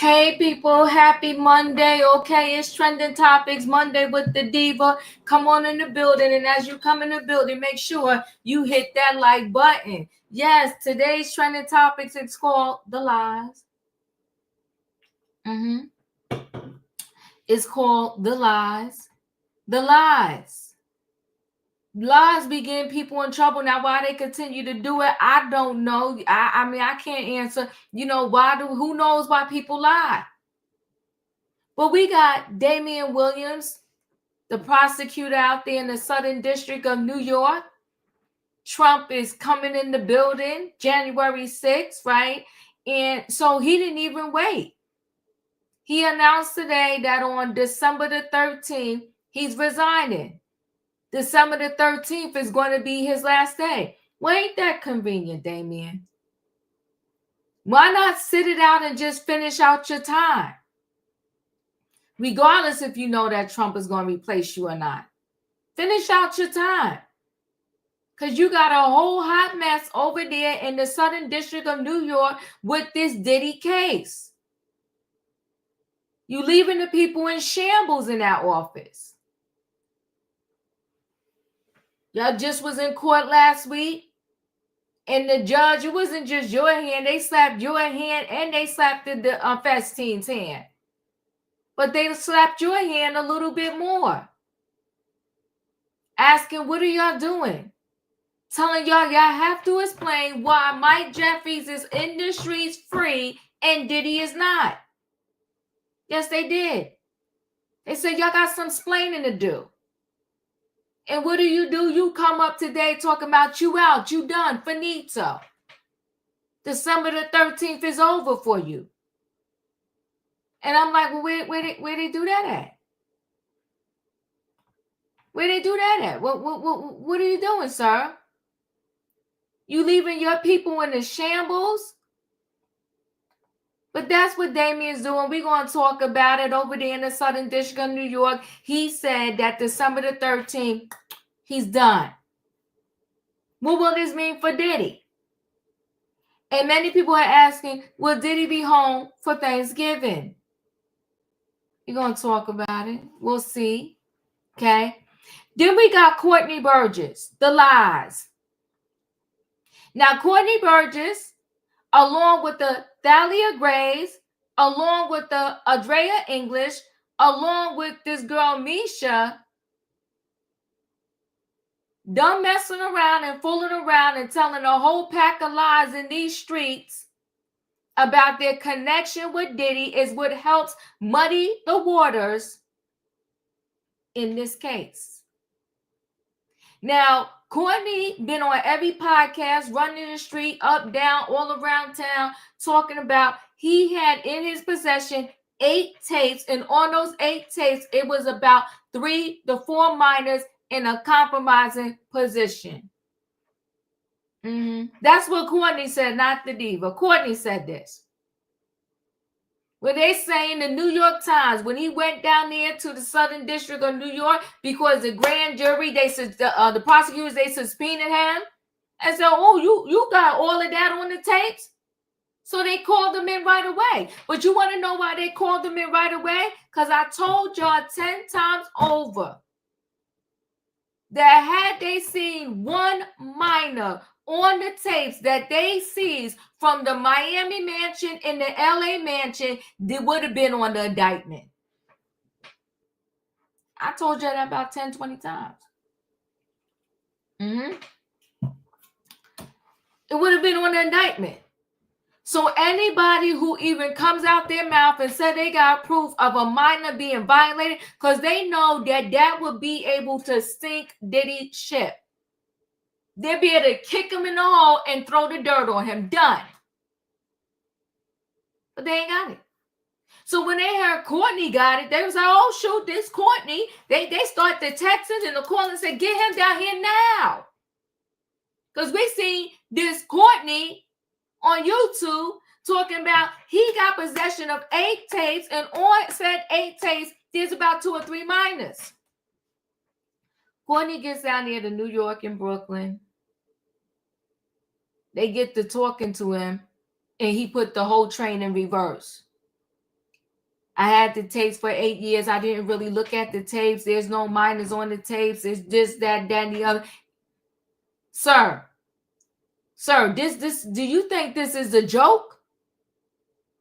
Hey people, happy Monday. Okay, it's Trending Topics Monday with the Diva. Come on in the building, and as you come in the building, make sure you hit that like button. Yes, today's Trending Topics is called The Lies. It's called The Lies. The Lies. Lies be getting people in trouble. Now, why they continue to do it, I don't know. I mean, I can't answer. Who knows why people lie? But we got Damian Williams, the prosecutor out there in the Southern District of New York. Trump is coming in the building January 6th, right? And so he didn't even wait. He announced today that on December the 13th, he's resigning. December the 13th is going to be his last day. Well, ain't that convenient, Damian? Why not sit it out and just finish out your time? Regardless if you know that Trump is going to replace you or not. Finish out your time. Because you got a whole hot mess over there in the Southern District of New York with this Diddy case. You leaving the people in shambles in that office. Y'all just was in court last week. And the judge, it wasn't just your hand. They slapped your hand and they slapped the Festein's hand. But they slapped your hand a little bit more. Asking, what are y'all doing? Telling y'all have to explain why Mike Jeffries is in the streets free and Diddy is not. Yes, they did. They said y'all got some explaining to do. And what do? You come up today talking about you out, you done, finito. December the 13th is over for you. And I'm like, well, where they do that at? Where they do that at? What are you doing, sir? You leaving your people in the shambles? But that's what Damian's doing. We're going to talk about it over there in the Southern District of New York. He said that December the 13th, he's done. What will this mean for Diddy? And many people are asking, will Diddy be home for Thanksgiving? We're going to talk about it. We'll see. Okay. Then we got Courtney Burgess, the lies. Now, Courtney Burgess, along with the Thalia Grays, along with the Adrea English, along with this girl Misha, done messing around and fooling around and telling a whole pack of lies in these streets about their connection with Diddy is what helps muddy the waters in this case. Now, Courtney been on every podcast, running the street, up, down, all around town, talking about he had in his possession 8 tapes, and on those 8 tapes, it was about 3 to 4 minors in a compromising position. That's what Courtney said, not the diva. Courtney said this. When they say in the New York Times, when he went down there to the Southern District of New York, because the grand jury, the prosecutors, they subpoenaed him and said, oh, you got all of that on the tapes? So they called him in right away. But you want to know why they called him in right away? Because I told y'all 10 times over that had they seen one minor on the tapes that they seized from the Miami mansion and the LA mansion, they would have been on the indictment. I told you that about 10, 20 times. It would have been on the indictment. So anybody who even comes out their mouth and said they got proof of a minor being violated, because they know that would be able to sink Diddy's ship. They'll be able to kick him in the hole and throw the dirt on him. Done. But they ain't got it. So when they heard Courtney got it, they was like, oh, shoot, this Courtney. They start the texting and the call and said, get him down here now. Because we seen this Courtney on YouTube talking about he got possession of 8 tapes, and on said 8 tapes, there's about 2 or 3 minors. Courtney gets down there to New York and Brooklyn. They get to talking to him, and he put the whole train in reverse. I had the tapes for 8 years. I didn't really look at the tapes. There's no minors on the tapes. It's just that, and the other. Sir, this, do you think this is a joke?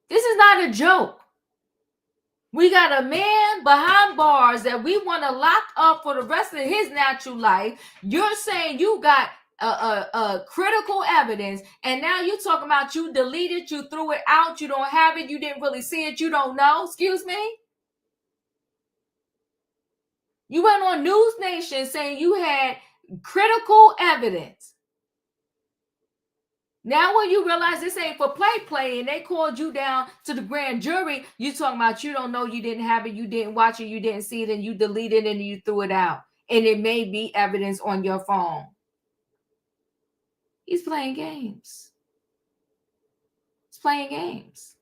This is not a joke. We got a man behind bars that we want to lock up for the rest of his natural life. You're saying you got critical evidence, and now you're talking about you deleted, you threw it out, you don't have it, you didn't really see it, you don't know. Excuse me? You went on News Nation saying you had critical evidence. Now when you realize this ain't for play, and they called you down to the grand jury, you talking about you don't know, you didn't have it, you didn't watch it, you didn't see it, and you deleted it and you threw it out. And it may be evidence on your phone. He's playing games. He's playing games.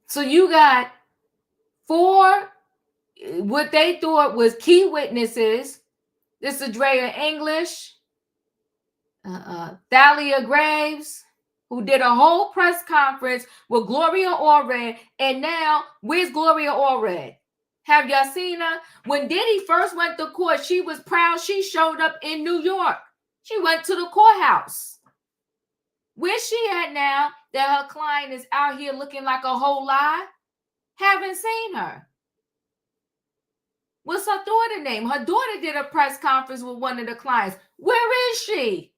So you got 4, what they thought was key witnesses. This is Drea English, Thalia Graves, who did a whole press conference with Gloria Allred. And now, where's Gloria Allred? Have y'all seen her? When Diddy first went to court, she was proud. She showed up in New York. She went to the courthouse. Where's she at now that her client is out here looking like a whole lie? Haven't seen her. What's her daughter's name? Her daughter did a press conference with one of the clients. Where is she?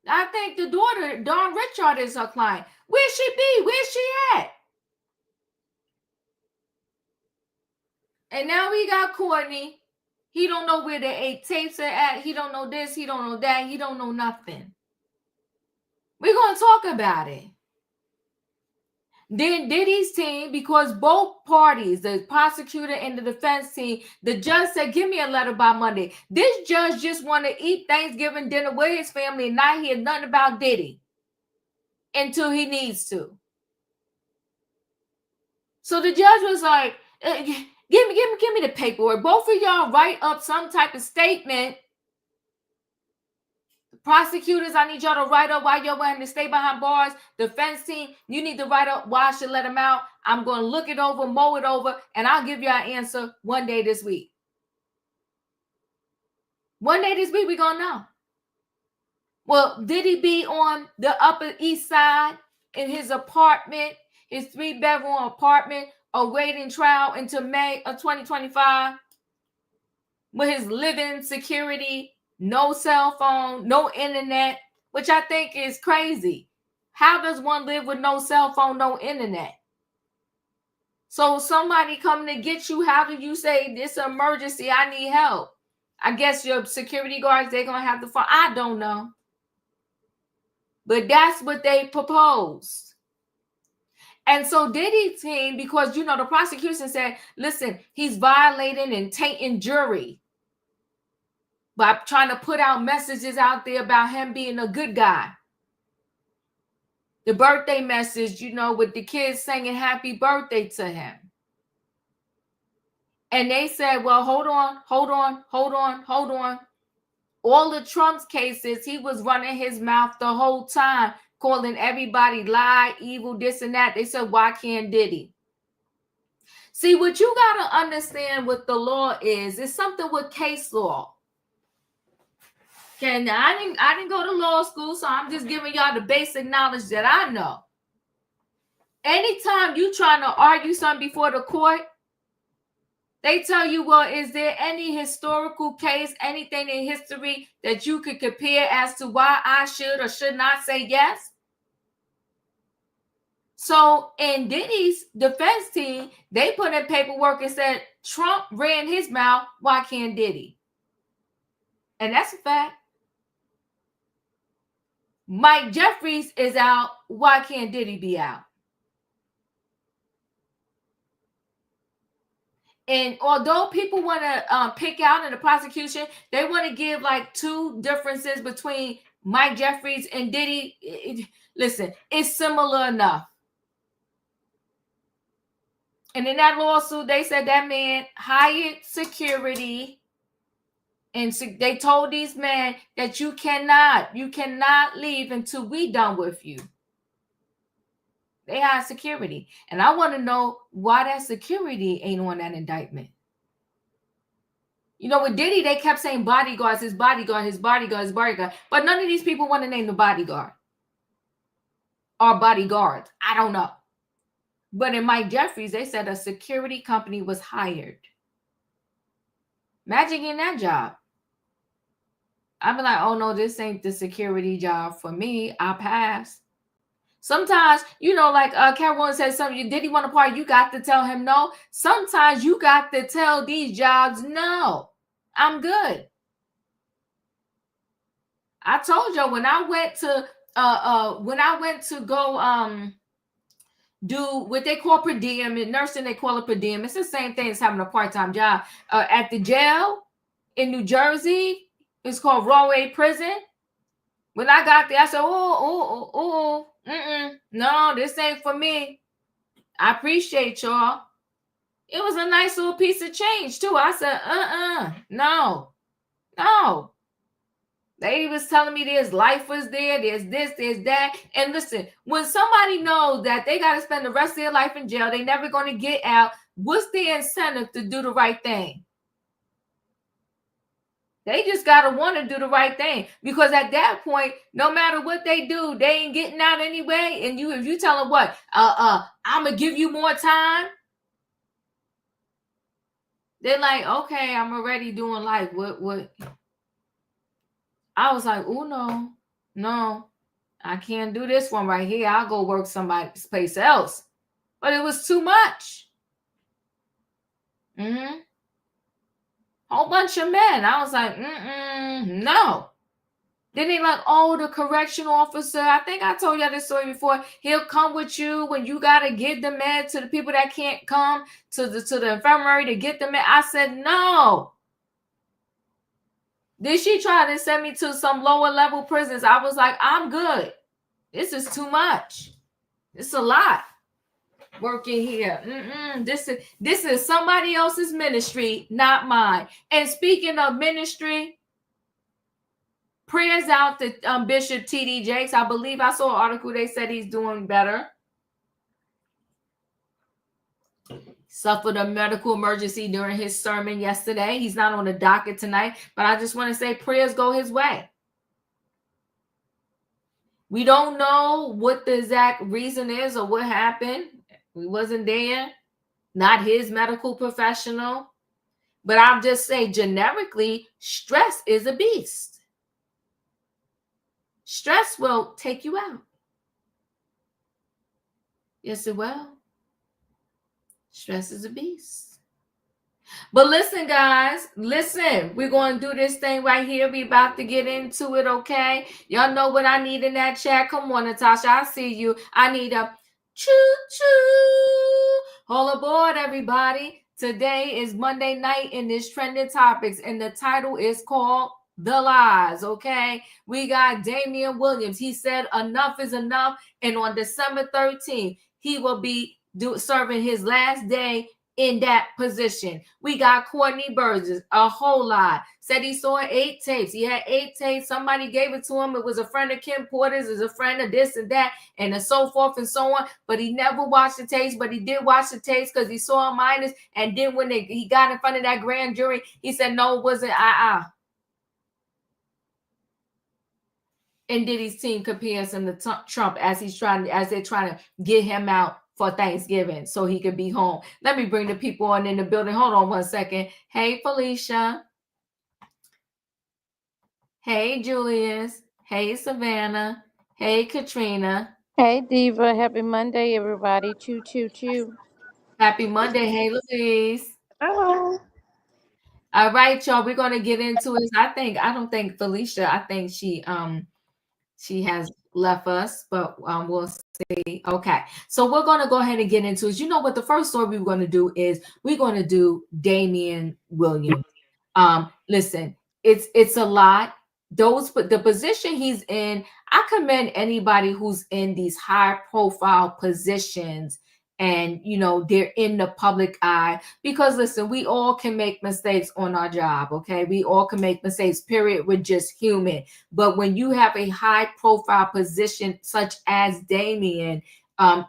I think the daughter, Dawn Richard, is her client. Where she be? Where's she at? And now we got Courtney. He don't know where the 8 tapes are at. He don't know this. He don't know that. He don't know nothing. We're going to talk about it. Then Diddy's team, because both parties, the prosecutor and the defense team, the judge said, give me a letter by Monday. This judge just want to eat Thanksgiving dinner with his family and not hear nothing about Diddy until he needs to. So the judge was like, give me the paperwork. Both of y'all write up some type of statement. Prosecutors, I need y'all to write up why y'all want him to stay behind bars. Defense team, you need to write up why I should let him out. I'm going to look it over, mow it over, and I'll give you an answer one day this week. One day this week, we're going to know. Well, did he be on the Upper East Side in his apartment, his 3-bedroom apartment, awaiting trial until May of 2025 with his living security? No cell phone, no internet, which I think is crazy. How does one live with no cell phone, no internet? So somebody coming to get you, how do you say this emergency, I need help? I guess your security guards, they're going to have the phone. I don't know. But that's what they proposed. And so Diddy's team, because, the prosecution said, listen, he's violating and tainting jury by trying to put out messages out there about him being a good guy. The birthday message, with the kids singing happy birthday to him. And they said, well, hold on. All the Trump's cases, he was running his mouth the whole time, calling everybody lie, evil, this and that. They said, why can't Diddy? See, what you got to understand what the law is something with case law. Okay, now I didn't go to law school, so I'm just giving y'all the basic knowledge that I know. Anytime you trying to argue something before the court, they tell you, well, is there any historical case, anything in history that you could compare as to why I should or should not say yes? So in Diddy's defense team, they put in paperwork and said, Trump ran his mouth, why can't Diddy? And that's a fact. Mike Jeffries is out. Why can't Diddy be out? And although people want to pick out in the prosecution, they want to give like 2 differences between Mike Jeffries and Diddy. Listen, it's similar enough. And in that lawsuit, they said that man hired security And so they told these men that you cannot leave until we done with you. They had security. And I want to know why that security ain't on that indictment. You know, with Diddy, they kept saying bodyguards, his bodyguard, his bodyguard, his bodyguard. But none of these people want to name the bodyguard or bodyguards. I don't know. But in Mike Jeffries, they said a security company was hired. Imagine getting that job. I'd be like, oh no, this ain't the security job for me. I'll pass. Sometimes, you know, like Carolyn said something, Diddy want to party, you got to tell him no. Sometimes you got to tell these jobs no. I'm good. I told you when I went to go do what they call per diem. In nursing, they call it per diem. It's the same thing as having a part-time job. At the jail in New Jersey, it's called Rahway Prison. When I got there, I said, no, this ain't for me. I appreciate y'all. It was a nice little piece of change, too. I said, no. Lady was telling me there's life was there, there's this, there's that. And listen, when somebody knows that they got to spend the rest of their life in jail, they're never going to get out, what's the incentive to do the right thing? They just got to want to do the right thing. Because at that point, no matter what they do, they ain't getting out anyway. And if you tell them what, I'm going to give you more time. They're like, okay, I'm already doing life. What? I was like, oh, no, I can't do this one right here. I'll go work somebody's place else. But it was too much. Whole bunch of men. I was like, no. Then they like, oh, the correction officer. I think I told y'all this story before. He'll come with you when you got to give the med to the people that can't come to the infirmary to get the med. I said, no. Did she try to send me to some lower level prisons? I was like, I'm good. This is too much. It's a lot working here. This is somebody else's ministry, not mine. And speaking of ministry, prayers out to Bishop T.D. Jakes. I believe I saw an article. They said he's doing better. Suffered a medical emergency during his sermon yesterday. He's not on the docket tonight, but I just want to say prayers go his way. We don't know what the exact reason is or what happened. We wasn't there. Not his medical professional. But I'll just say generically, stress is a beast. Stress will take you out. Yes, it will. Stress is a beast. But listen, guys, we're going to do this thing right here. We about to get into it, okay? Y'all know what I need in that chat. Come on, Natasha, I see you. I need a choo-choo. Hold aboard, everybody. Today is Monday night in this Trending Topics, and the title is called The Lies, okay? We got Damian Williams. He said enough is enough, and on December 13th, he will be serving his last day in that position. We got Courtney Burgess, a whole lot. Said he saw 8 tapes. He had 8 tapes. Somebody gave it to him. It was a friend of Kim Porter's, is a friend of this and that, and so forth and so on. But he never watched the tapes, but he did watch the tapes because he saw a minus. And then when he got in front of that grand jury, he said, no, it wasn't And Diddy's team compares him to Trump as they're trying to get him out for Thanksgiving so he could be home. Let me bring the people on in the building. Hold on one second. Hey, Felicia. Hey, Julius. Hey, Savannah. Hey, Katrina. Hey, Diva. Happy Monday, everybody. Choo, choo, choo. Happy Monday. Hey, Louise. Hello. All right, y'all. We're going to get into it. I don't think Felicia, I think she has left us, but we'll see. Okay, so we're going to go ahead and get into it. You know what? The first story we're going to do is we're going to do Damian Williams. Listen, it's a lot. The position he's in, I commend anybody who's in these high profile positions and they're in the public eye. Because listen, we all can make mistakes on our job, okay? We all can make mistakes, period. We're just human. But when you have a high profile position such as Damian,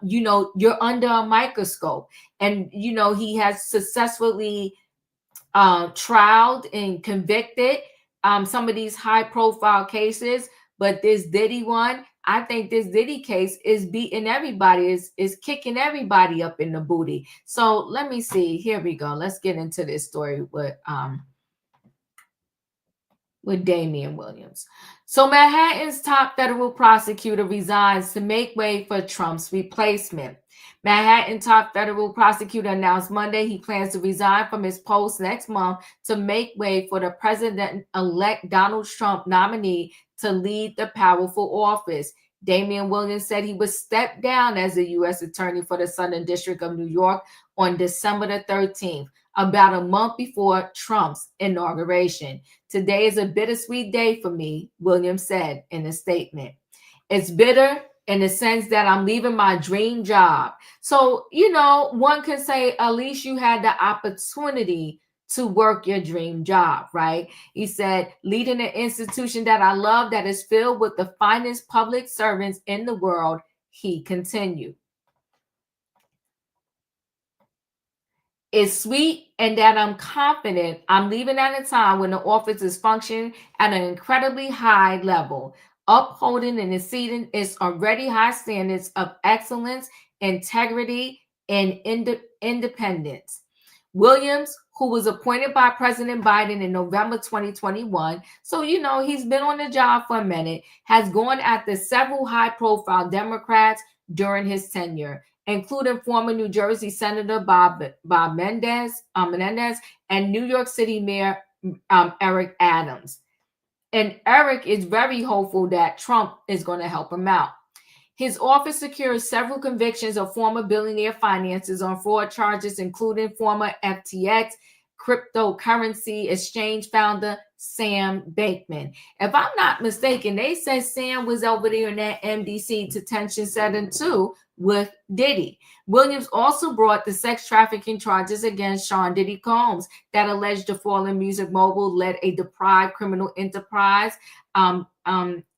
you're under a microscope. And he has successfully trialed and convicted some of these high profile cases. But this Diddy one, I think this Diddy case is beating everybody, is kicking everybody up in the booty. So let me see. Here we go. Let's get into this story with Damian Williams. So Manhattan's top federal prosecutor resigns to make way for Trump's replacement. Manhattan top federal prosecutor announced Monday he plans to resign from his post next month to make way for the president-elect Donald Trump nominee to lead the powerful office. Damian Williams said he would step down as the U.S. attorney for the Southern District of New York on December the 13th, about a month before Trump's inauguration. Today is a bittersweet day for me, Williams said in a statement. It's bitter in the sense that I'm leaving my dream job. So, one can say at least you had the opportunity to work your dream job, right? He said, leading an institution that I love that is filled with the finest public servants in the world, he continued. It's sweet and that I'm confident I'm leaving at a time when the office is functioning at an incredibly high level, upholding and exceeding its already high standards of excellence, integrity, and independence. Williams, who was appointed by President Biden in November 2021, so he's been on the job for a minute, has gone after several high-profile Democrats during his tenure, including former New Jersey Senator Bob Menendez and New York City Mayor Eric Adams. And Eric is very hopeful that Trump is going to help him out. His office secures several convictions of former billionaire finances on fraud charges, including former FTX cryptocurrency exchange founder Sam Bankman. If I'm not mistaken, they said Sam was over there in that NBC detention center too with Diddy. Williams also brought the sex trafficking charges against Sean Diddy Combs that alleged the fallen music mogul led a deprived criminal enterprise,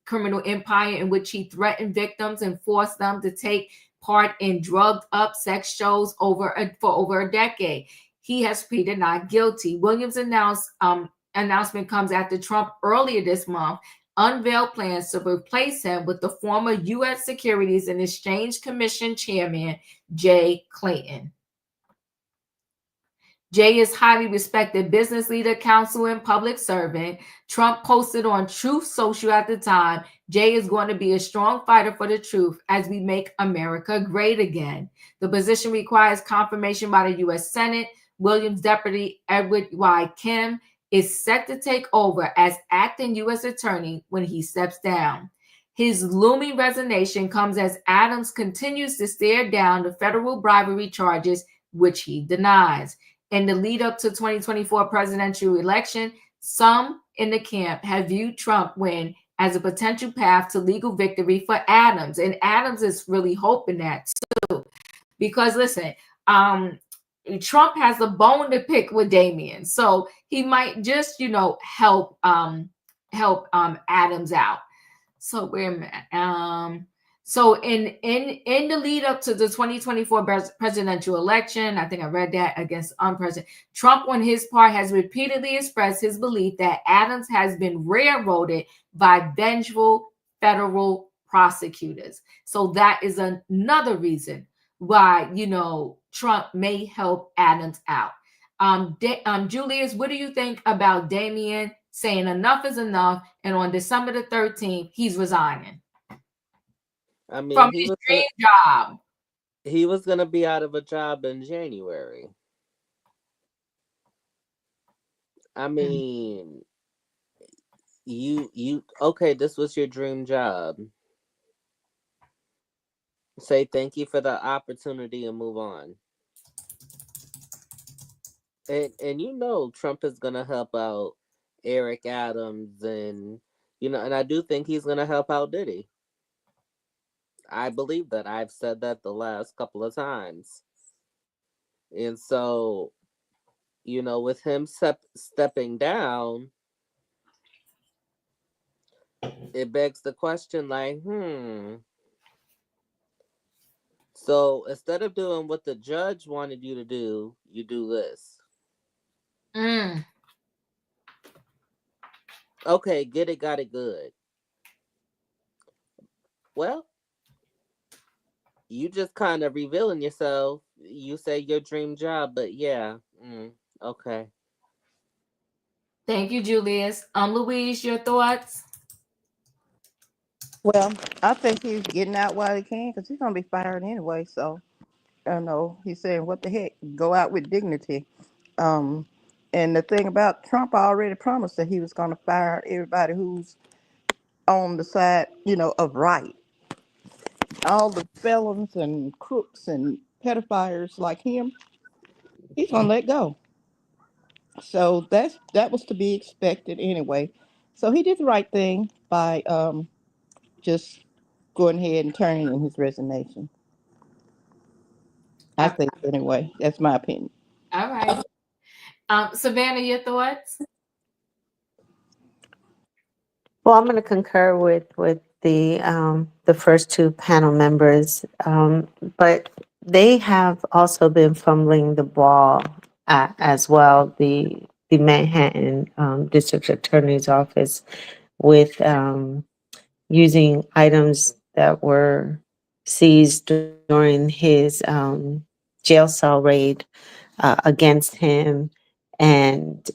criminal empire in which he threatened victims and forced them to take part in drugged up sex shows for over a decade. He has pleaded not guilty. Williams' announcement comes after Trump earlier this month unveiled plans to replace him with the former U.S. Securities and Exchange Commission chairman, Jay Clayton. Jay is highly respected business leader, counsel, and public servant. Trump posted on Truth Social at the time, Jay is going to be a strong fighter for the truth as we make America great again. The position requires confirmation by the U.S. Senate. Williams' deputy, Edward Y. Kim, is set to take over as acting U.S. attorney when he steps down. His looming resignation comes as Adams continues to stare down the federal bribery charges, which he denies. In the lead up to 2024 presidential election, some in the camp have viewed Trump win as a potential path to legal victory for Adams. And Adams is really hoping that too. Because listen, Trump has a bone to pick with Damian. So he might just, help Adams out. So wait a minute. So in the lead up to the 2024 presidential election, I think I read that against unpresident, Trump on his part has repeatedly expressed his belief that Adams has been railroaded by vengeful federal prosecutors. So that is another reason why, Trump may help Adams out. Julius, what do you think about Damian saying enough is enough, and on December the 13th, he's resigning? I mean, From his dream job. He was gonna be out of a job in January. I mean, you okay, this was your dream job. Say thank you for the opportunity and move on. And Trump is gonna help out Eric Adams, and and I do think he's gonna help out Diddy. I believe that I've said that the last couple of times. And so, with him stepping down, it begs the question like, so instead of doing what the judge wanted you to do, you do this. Mm. Okay, get it, got it good. Well, you just kind of revealing yourself. You say your dream job, but yeah, okay. Thank you, Julius. Louise, your thoughts? Well, I think he's getting out while he can because he's gonna be fired anyway. So I know he's saying, "What the heck? Go out with dignity." Um, and the thing about Trump, already promised that he was gonna fire everybody who's on the side, of right. All the felons and crooks and pedophiles like him, he's gonna let go. So that was to be expected anyway. So he did the right thing by just going ahead and turning in his resignation. I Uh, think anyway. That's my opinion. all right. Savannah, your thoughts? Well, I'm going to concur with the first two panel members, but they have also been fumbling the ball as well. The Manhattan District Attorney's Office with using items that were seized during his jail cell raid against him, and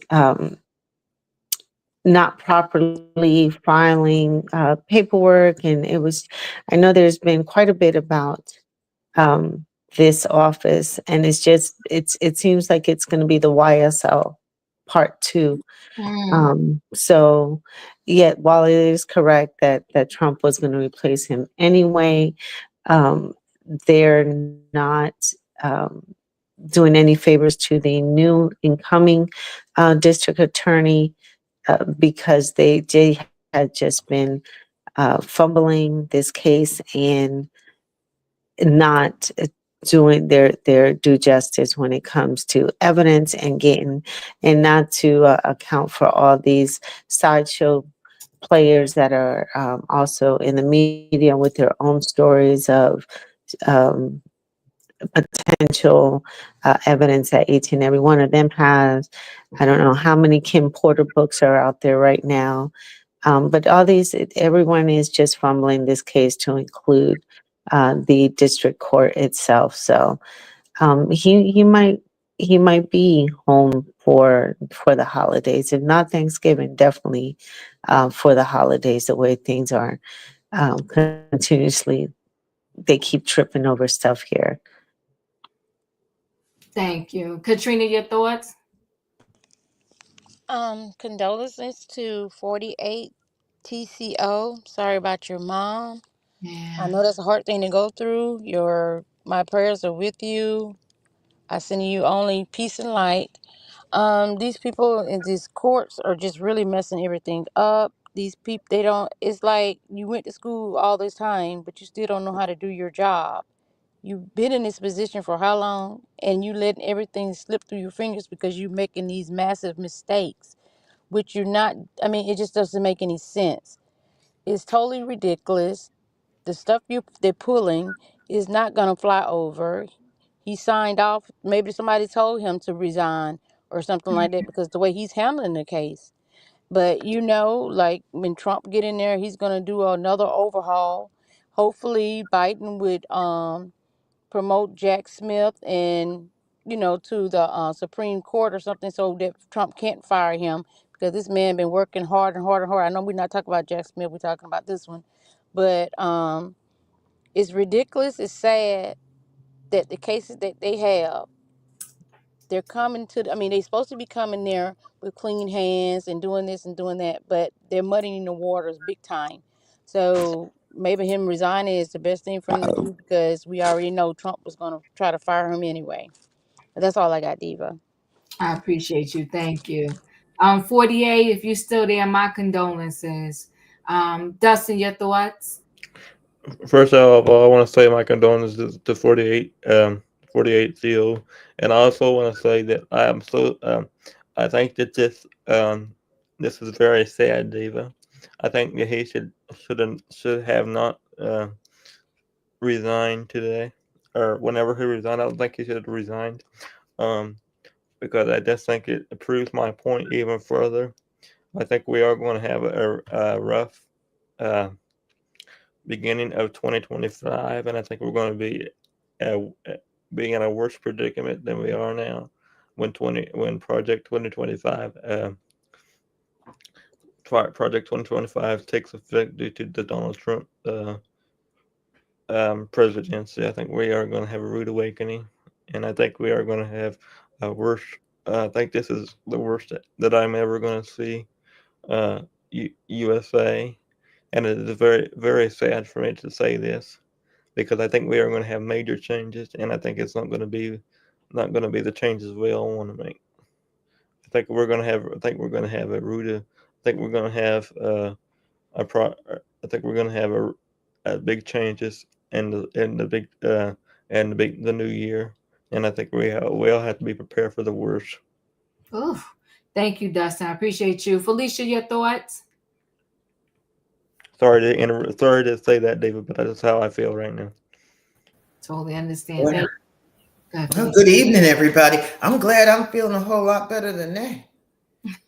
not properly filing paperwork. And I know there's been quite a bit about um, this office, and it seems like it's going to be the YSL part two. Mm. So, yet while it is correct that Trump was going to replace him anyway, um, they're not um, doing any favors to the new incoming district attorney because they had just been fumbling this case and not doing their due justice when it comes to evidence and not to account for all these sideshow players that are also in the media with their own stories of um, potential evidence that each and every one of them has. I don't know how many Kim Porter books are out there right now, but everyone is just fumbling this case to include the district court itself. So he might be home for the holidays, if not Thanksgiving, definitely for the holidays. The way things are continuously, they keep tripping over stuff here. Thank you. Katrina, your thoughts? Condolences to 48 TCO. Sorry about your mom. I Yeah. know that's a hard thing to go through. My prayers are with you. I send you only peace and light. These people in these courts are just really messing everything up. These people, they don't. It's like you went to school all this time, but you still don't know how to do your job. You've been in this position for how long, and you letting everything slip through your fingers because you're making these massive mistakes, which you're not. I mean, it just doesn't make any sense. It's totally ridiculous. The stuff they're pulling is not gonna fly over. He signed off. Maybe somebody told him to resign or something like that because the way he's handling the case. But like when Trump get in there, he's gonna do another overhaul. Hopefully, Biden would promote Jack Smith and to the Supreme Court or something so that Trump can't fire him because this man been working hard and hard and hard. I know we're not talking about Jack Smith, we're talking about this one, but it's ridiculous. It's sad that the cases that they have, they're coming to. I mean, they're supposed to be coming there with clean hands and doing this and doing that, but they're muddying the waters big time. So maybe him resigning is the best thing for him to do because we already know Trump was going to try to fire him anyway. But that's all I got, Diva. I appreciate you. Thank you. 48, if you're still there, my condolences. Dustin, your thoughts? First of all, I want to say my condolences to 48 CO, and I also want to say that I am so I think that this is very sad, Diva. I think that he should have not resigned today or whenever he resigned. I don't think he should have resigned. Um, because I just think it proves my point even further. I think we are going to have a rough uh, beginning of 2025, and I think we're going to be in a worse predicament than we are now when Project 2025 Project 2025 takes effect due to the Donald Trump presidency. I think we are going to have a rude awakening, and I think we are going to have a worse. I think this is the worst that I'm ever going to see USA, and it is very very sad for me to say this because I think we are going to have major changes, and I think it's not going to be the changes we all want to make. I think we're going to have. I think we're going to have a rude. I think we're going to have a pro. I think we're going to have a big changes in the new year, and I think we all have to be prepared for the worst. Oof. Thank you, Dustin. I appreciate you. Felicia, your thoughts? Sorry to say that, David, but that's how I feel right now. Totally understand. Well, Thank you. Go ahead, well, Felicia. good evening, everybody. I'm glad I'm feeling a whole lot better than that.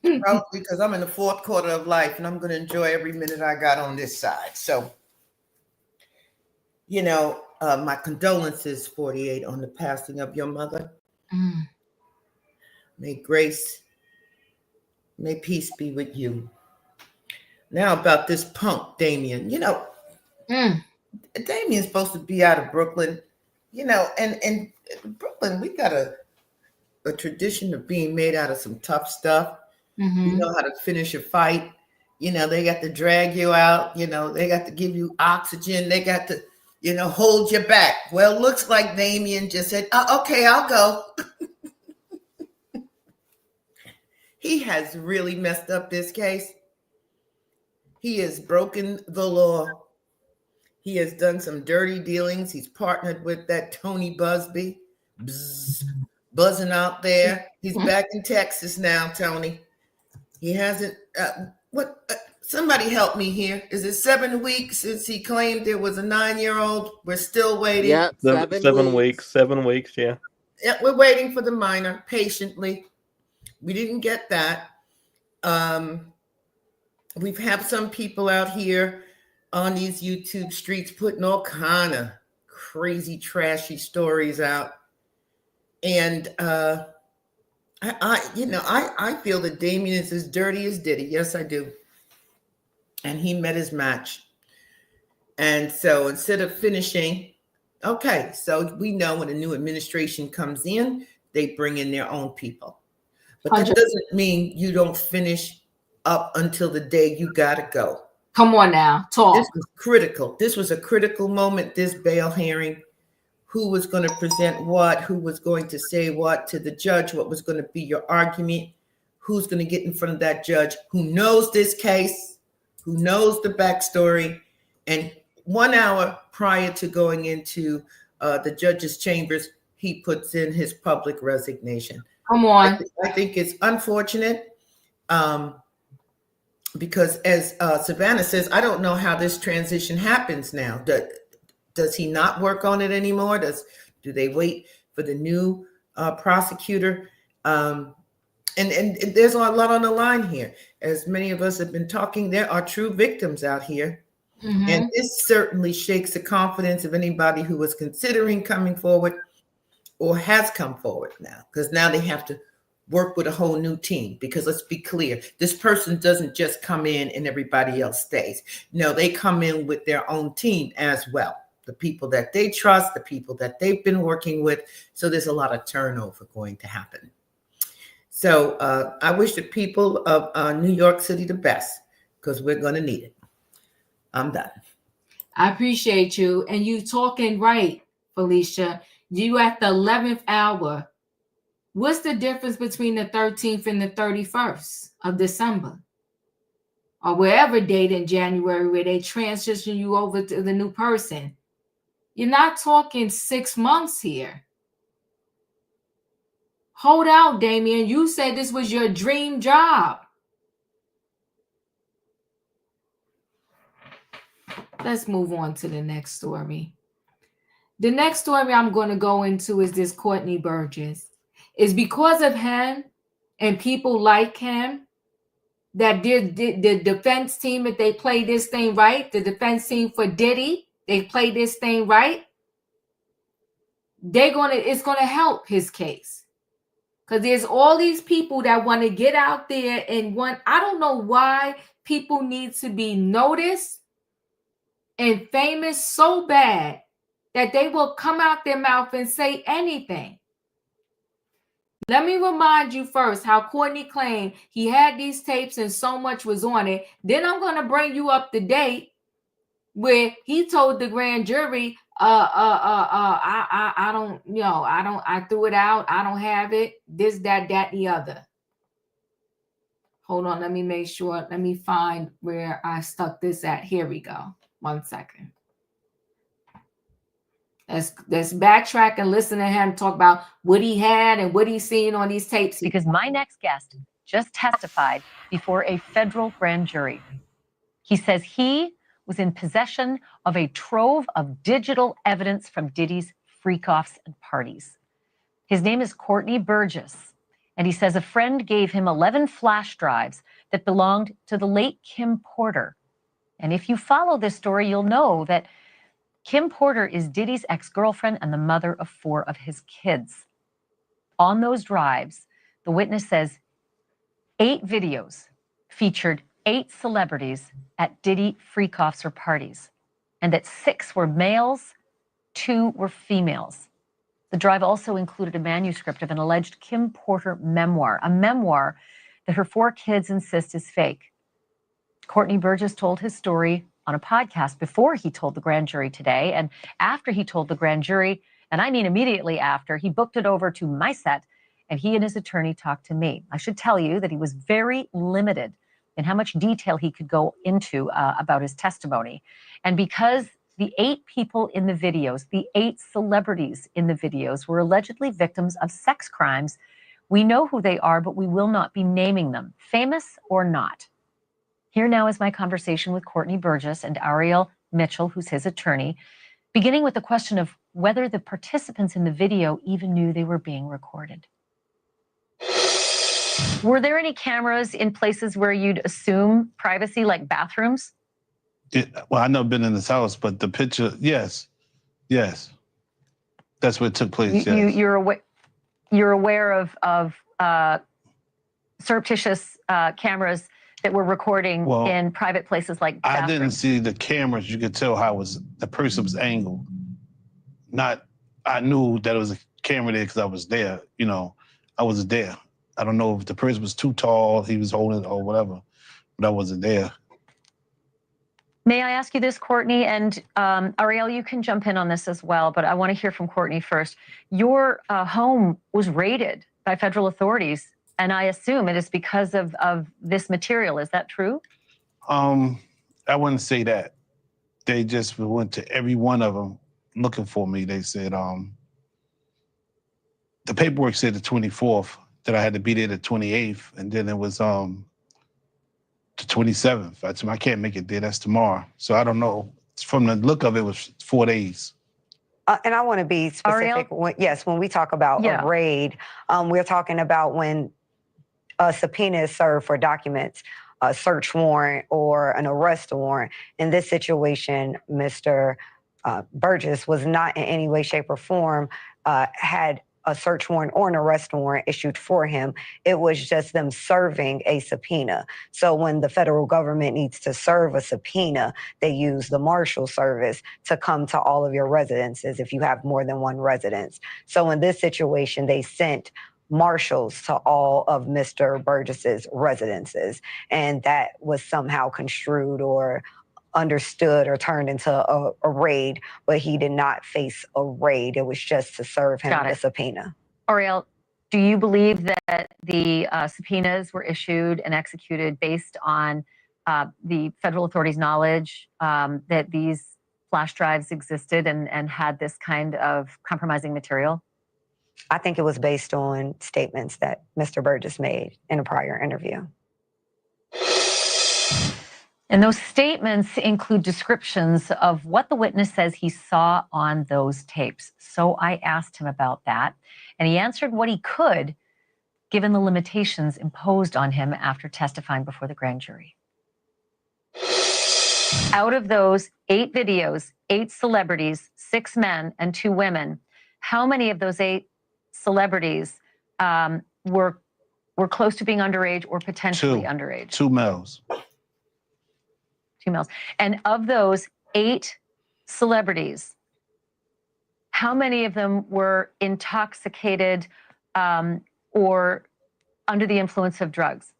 Probably because I'm in the fourth quarter of life and I'm going to enjoy every minute I got on this side. So, my condolences, 48, on the passing of your mother. Mm. May grace, may peace be with you. Now about this punk, Damian. Damian's supposed to be out of Brooklyn, and Brooklyn, we got a tradition of being made out of some tough stuff. Mm-hmm. You know how to finish a fight. They got to drag you out. They got to give you oxygen. They got to, hold you back. Well, looks like Damian just said, okay, I'll go. He has really messed up this case. He has broken the law. He has done some dirty dealings. He's partnered with that Tony Busby. Buzzing out there. He's back in Texas now, Tony. He hasn't, somebody help me here. Is it 7 weeks since he claimed there was a 9-year-old? We're still waiting. Yep, 7 weeks. 7 weeks, yeah. Yeah, we're waiting for the minor patiently. We didn't get that. We've had some people out here on these YouTube streets putting all kind of crazy, trashy stories out. And I feel that Damian is as dirty as Diddy. Yes, I do. And he met his match. And so instead of finishing, okay, so we know when a new administration comes in, they bring in their own people. But that doesn't mean you don't finish up until the day you got to go. Come on now, talk. This was critical. This was a critical moment, this bail hearing. Who was going to present what, who was going to say what to the judge, what was going to be your argument, who's going to get in front of that judge, who knows this case, who knows the backstory. And 1 hour prior to going into the judge's chambers, he puts in his public resignation. Come on. I think it's unfortunate because as Savannah says, I don't know how this transition happens now. Does he not work on it anymore? Do they wait for the new prosecutor? And there's a lot on the line here. As many of us have been talking, there are true victims out here. Mm-hmm. And this certainly shakes the confidence of anybody who was considering coming forward or has come forward now, because now they have to work with a whole new team. Because let's be clear, this person doesn't just come in and everybody else stays. No, they come in with their own team as well. The people that they trust, the people that they've been working with. So there's a lot of turnover going to happen. So I wish the people of New York City the best, because we're going to need it. I'm done. I appreciate you. And you talking right, Felicia. You at the 11th hour. What's the difference between the 13th and the 31st of December? or wherever date in January where they transition you over to the new person. You're not talking 6 months here. Hold out, Damian. You said this was your dream job. Let's move on to the next story. The next story I'm going to go into is this Courtney Burgess. It's because of him and people like him that did the defense team, if they play this thing right, the defense team for Diddy, they play this thing right, it's gonna help his case. Because there's all these people that want to get out there and I don't know why people need to be noticed and famous so bad that they will come out their mouth and say anything. Let me remind you first how Courtney claimed he had these tapes and so much was on it. Then I'm going to bring you up to date where he told the grand jury, I don't, I threw it out. I don't have it. This, that, the other. Hold on. Let me make sure. Let me find where I stuck this at. Here we go. 1 second. Let's backtrack and listen to him talk about what he had and what he's seen on these tapes. Because my next guest just testified before a federal grand jury. He says he was in possession of a trove of digital evidence from Diddy's freak-offs and parties. His name is Courtney Burgess, and he says a friend gave him 11 flash drives that belonged to the late Kim Porter. And if you follow this story, you'll know that Kim Porter is Diddy's ex-girlfriend and the mother of 4 of his kids. On those drives, the witness says 8 videos featured 8 celebrities at Diddy freak-offs or parties, and that 6 were males, 2 were females. The drive also included a manuscript of an alleged Kim Porter memoir, a memoir that her 4 kids insist is fake. Courtney Burgess told his story on a podcast before he told the grand jury today. And after he told the grand jury, and I mean immediately after, he booked it over to my set and he and his attorney talked to me. I should tell you that he was very limited in how much detail he could go into about his testimony. And because the 8 people in the videos, the 8 celebrities in the videos were allegedly victims of sex crimes, we know who they are, but we will not be naming them, famous or not. Here now is my conversation with Courtney Burgess and Ariel Mitchell, who's his attorney, beginning with the question of whether the participants in the video even knew they were being recorded. Were there any cameras in places where you'd assume privacy, like bathrooms? Well, I've never been in this house, but the picture, yes. That's where it took place, yes. You're aware of surreptitious cameras that were recording in private places like bathrooms. I didn't see the cameras. You could tell how the person was angled. I knew that it was a camera there because I was there. I was there. I don't know if the person was too tall, he was holding it or whatever, but I wasn't there. May I ask you this, Courtney? And Ariel, you can jump in on this as well, but I want to hear from Courtney first. Your home was raided by federal authorities, and I assume it is because of this material. Is that true? I wouldn't say that. They just went to every one of them looking for me. They said, the paperwork said the 24th, that I had to be there the 28th, and then it was the 27th. I said, I can't make it there, that's tomorrow. So I don't know. From the look of it, was 4 days. And I want to be specific. When we talk about a raid, we're talking about when a subpoena is served for documents, a search warrant or an arrest warrant. In this situation, Mr. Burgess was not in any way, shape, or form had a search warrant or an arrest warrant issued for him. It was just them serving a subpoena. So when the federal government needs to serve a subpoena, they use the Marshal Service to come to all of your residences if you have more than one residence. So in this situation, they sent marshals to all of Mr. Burgess's residences, and that was somehow construed or understood or turned into a raid, but he did not face a raid. It was just to serve him the subpoena. Ariel, do you believe that the subpoenas were issued and executed based on the federal authorities' knowledge that these flash drives existed and had this kind of compromising material? I think it was based on statements that Mr. Burgess made in a prior interview. And those statements include descriptions of what the witness says he saw on those tapes. So I asked him about that, and he answered what he could, given the limitations imposed on him after testifying before the grand jury. Out of those 8 videos, 8 celebrities, 6 men and 2 women, how many of those 8 celebrities were close to being underage or potentially underage? 2 males. 2 males. And of those 8 celebrities, how many of them were intoxicated or under the influence of drugs?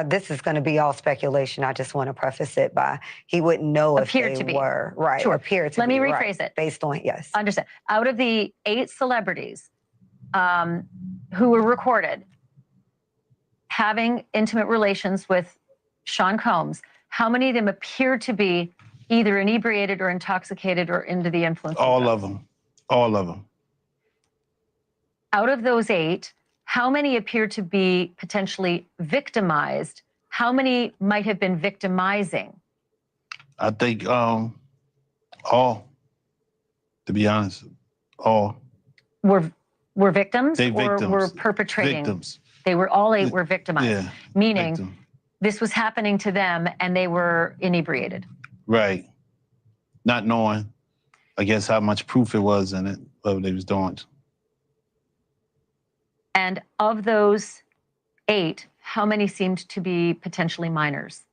This is going to be all speculation. I just want to preface it by he wouldn't know if they were. Right. Sure. Appear to be. Let me rephrase it. Based on, yes. Understand. Out of the 8 celebrities who were recorded having intimate relations with Sean Combs, how many of them appeared to be either inebriated or intoxicated or under the influence of drugs? All of them. All of them. Out of those 8, how many appear to be potentially victimized? How many might have been victimizing? I think all, to be honest, all. Were victims They or victims. were perpetrating? Victims. They were all 8 were victimized, Yeah. meaning Victim. this was happening to them and they were inebriated. Right. Not knowing, I guess, how much proof it was in it, what they was doing. And of those 8, how many seemed to be potentially minors?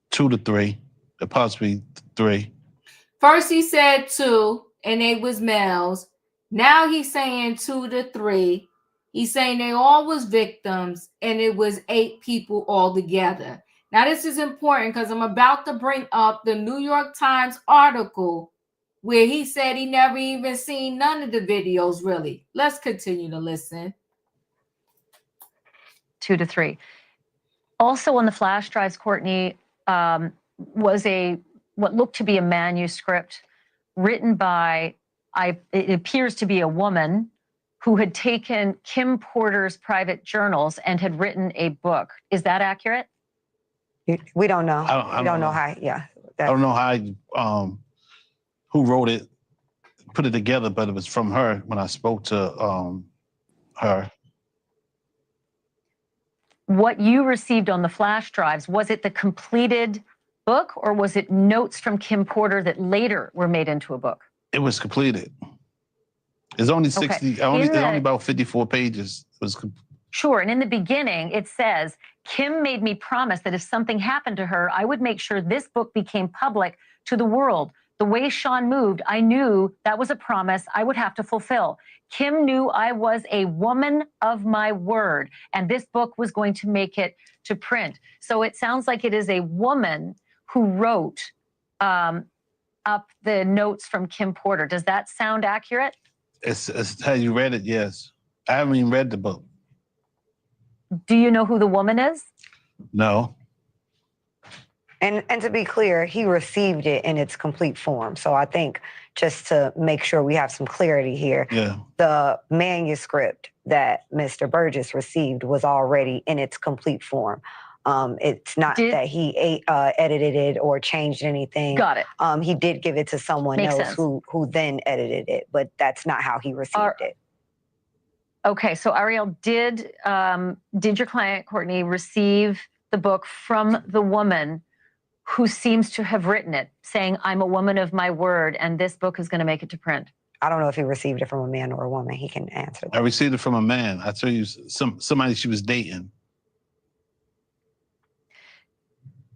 2 to 3, possibly 3. First he said 2, and they was males. Now he's saying 2 to 3. He's saying they all was victims, and it was 8 people altogether. Now this is important because I'm about to bring up the New York Times article where he said he never even seen none of the videos, really. Let's continue to listen. 2 to 3. Also on the flash drives, Courtney, was what looked to be a manuscript written by, it appears to be a woman who had taken Kim Porter's private journals and had written a book. Is that accurate? We don't know. I we don't know how. Yeah. I don't know how, who wrote it, put it together, but it was from her when I spoke to her. What you received on the flash drives, was it the completed book or was it notes from Kim Porter that later were made into a book? It was completed. It's only 60, it's only about 54 pages. It was Sure, and in the beginning, it says, Kim made me promise that if something happened to her, I would make sure this book became public to the world. The way Sean moved, I knew that was a promise I would have to fulfill. Kim knew I was a woman of my word, and this book was going to make it to print. So it sounds like it is a woman who wrote up the notes from Kim Porter. Does that sound accurate? It's how you read it, yes. I haven't even read the book. Do you know who the woman is? No. And to be clear, he received it in its complete form. So I think just to make sure we have some clarity here, the manuscript that Mr. Burgess received was already in its complete form. It's not that he edited it or changed anything. Got it. He did give it to someone Makes else sense. who then edited it, but that's not how he received it. Okay, so Ariel, did your client, Courtney, receive the book from the woman who seems to have written it, saying, I'm a woman of my word, and this book is going to make it to print? I don't know if he received it from a man or a woman. He can answer that. I received it from a man. I tell you, somebody she was dating.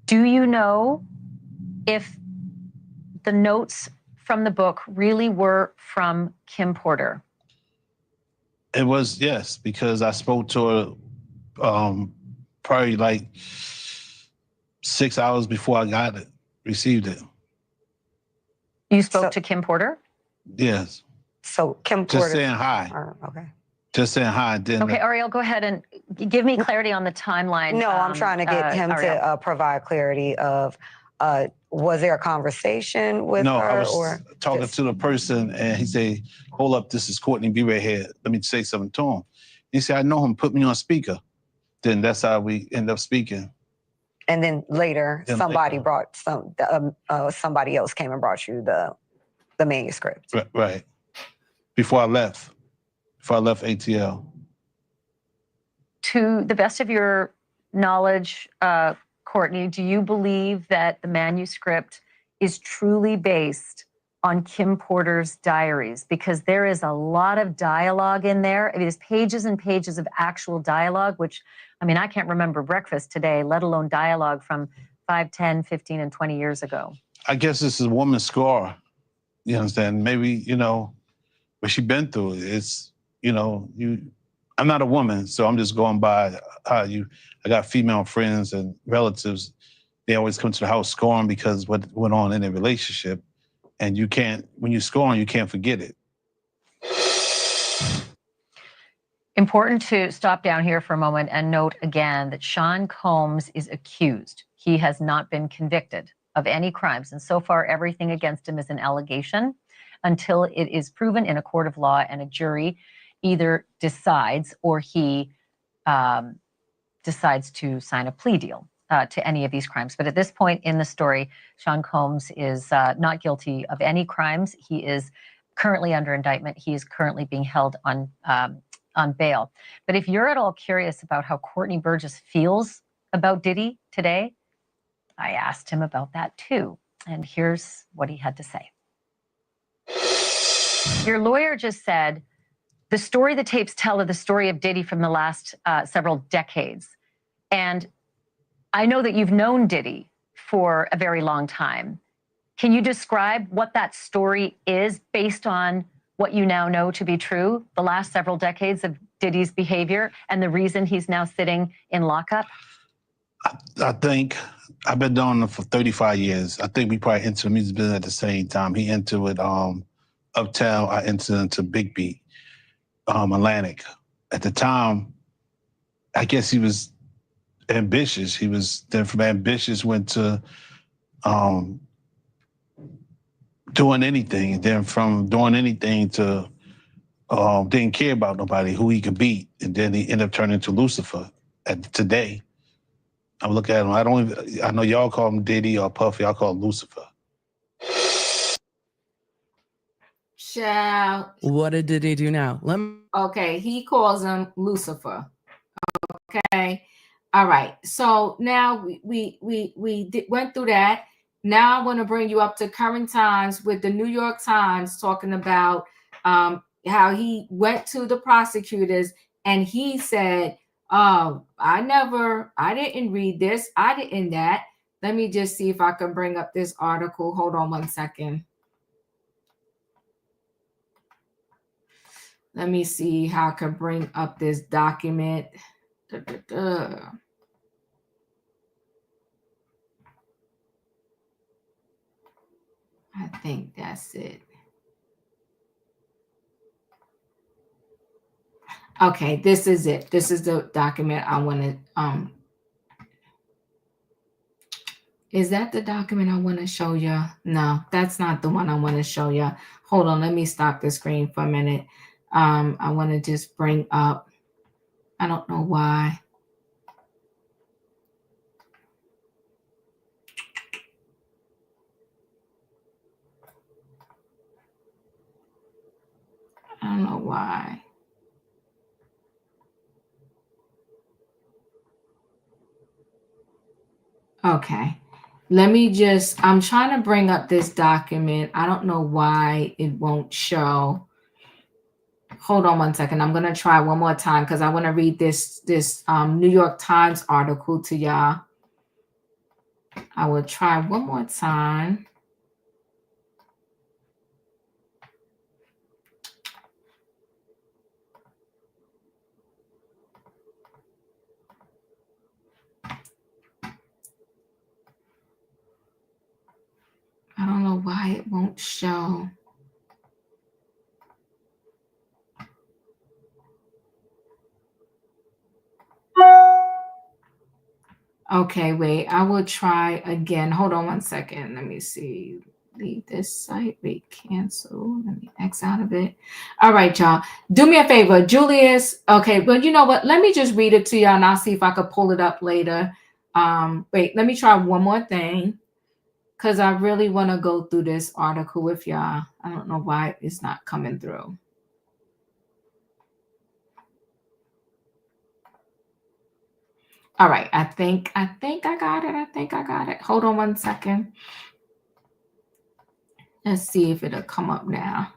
Do you know if the notes from the book really were from Kim Porter? It was, yes, because I spoke to her probably like 6 hours before I got it, received it. You spoke to Kim Porter? Yes. So Kim Porter. Just saying hi. Okay. Just saying hi. Okay, Ariel, go ahead and give me clarity on the timeline. No, I'm trying to get him to provide clarity of, was there a conversation with No, her? I was or talking just- to the person, and he said, hold up, this is Courtney, be right here. Let me say something to him. He said, I know him, put me on speaker. Then that's how we end up speaking. And then later, somebody brought somebody else came and brought you the manuscript. Right. Before I left ATL. To the best of your knowledge, Courtney, do you believe that the manuscript is truly based on Kim Porter's diaries? Because there is a lot of dialogue in there. It is pages and pages of actual dialogue, which, I mean, I can't remember breakfast today, let alone dialogue from 5, 10, 15, and 20 years ago. I guess this is a woman's scar. You understand? Maybe, what she been through. It's, I'm not a woman, so I'm just going by I got female friends and relatives. They always come to the house scoring because what went on in their relationship. And when you scoring, you can't forget it. Important to stop down here for a moment and note again that Sean Combs is accused. He has not been convicted of any crimes. And so far, everything against him is an allegation until it is proven in a court of law and a jury either decides or he decides to sign a plea deal to any of these crimes. But at this point in the story, Sean Combs is not guilty of any crimes. He is currently under indictment. He is currently being held on bail. But if you're at all curious about how Courtney Burgess feels about Diddy today, I asked him about that too. And here's what he had to say. Your lawyer just said, the story the tapes tell are the story of Diddy from the last several decades. And I know that you've known Diddy for a very long time. Can you describe what that story is based on what you now know to be true, the last several decades of Diddy's behavior and the reason he's now sitting in lockup? I think I've been doing it for 35 years. I think we probably entered the music business at the same time. He entered with Uptown, I entered into Big Beat, Atlantic. At the time, I guess he was ambitious. He was then from ambitious went to doing anything. And then from doing anything to didn't care about nobody, who he could beat. And then he ended up turning into Lucifer. Today, I look at him, I know y'all call him Diddy or Puffy, I call him Lucifer. Child. What did Diddy do now? Okay, he calls him Lucifer. Okay. All right. So now we went through that. Now I want to bring you up to current times with the New York Times talking about how he went to the prosecutors and he said, I didn't read this. I didn't that. Let me just see if I can bring up this article. Hold on one second. Let me see how I can bring up this document. I think that's it. Okay, this is it. This is the document I want to is that the document I want to show you? No, that's not the one I want to show you. Hold on, let me stop the screen for a minute. I want to just bring up, I don't know why. I don't know why. Okay. Let me just, I'm trying to bring up this document. I don't know why it won't show. Hold on one second. I'm going to try one more time because I want to read this New York Times article to y'all. I will try one more time. I don't know why it won't show. Okay, wait. I will try again. Hold on one second. Let me see. Leave this site. Wait, cancel. Let me X out of it. All right, y'all. Do me a favor, Julius. Okay, well, you know what? Let me just read it to y'all, and I'll see if I could pull it up later. Wait. Let me try one more thing, because I really want to go through this article with y'all. I don't know why it's not coming through. All right, I think I got it. I think I got it. Hold on one second. Let's see if it'll come up now.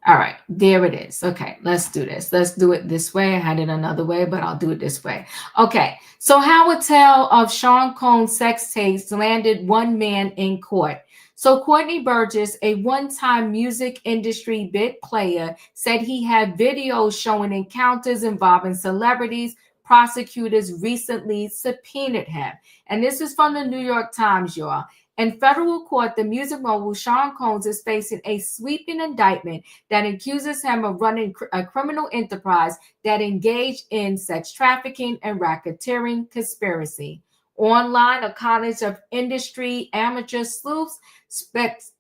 All right, there it is. Okay, let's do this. Let's do it this way. I had it another way, but I'll do it this way. Okay, so Howard tale of Sean Combs' sex tapes landed one man in court. So Courtney Burgess, a one-time music industry bit player, said he had videos showing encounters involving celebrities. Prosecutors recently subpoenaed him. And this is from the New York Times, y'all. In federal court, the music mogul Sean Combs is facing a sweeping indictment that accuses him of running a criminal enterprise that engaged in sex trafficking and racketeering conspiracy. Online, a college of industry amateur sleuths, speculators,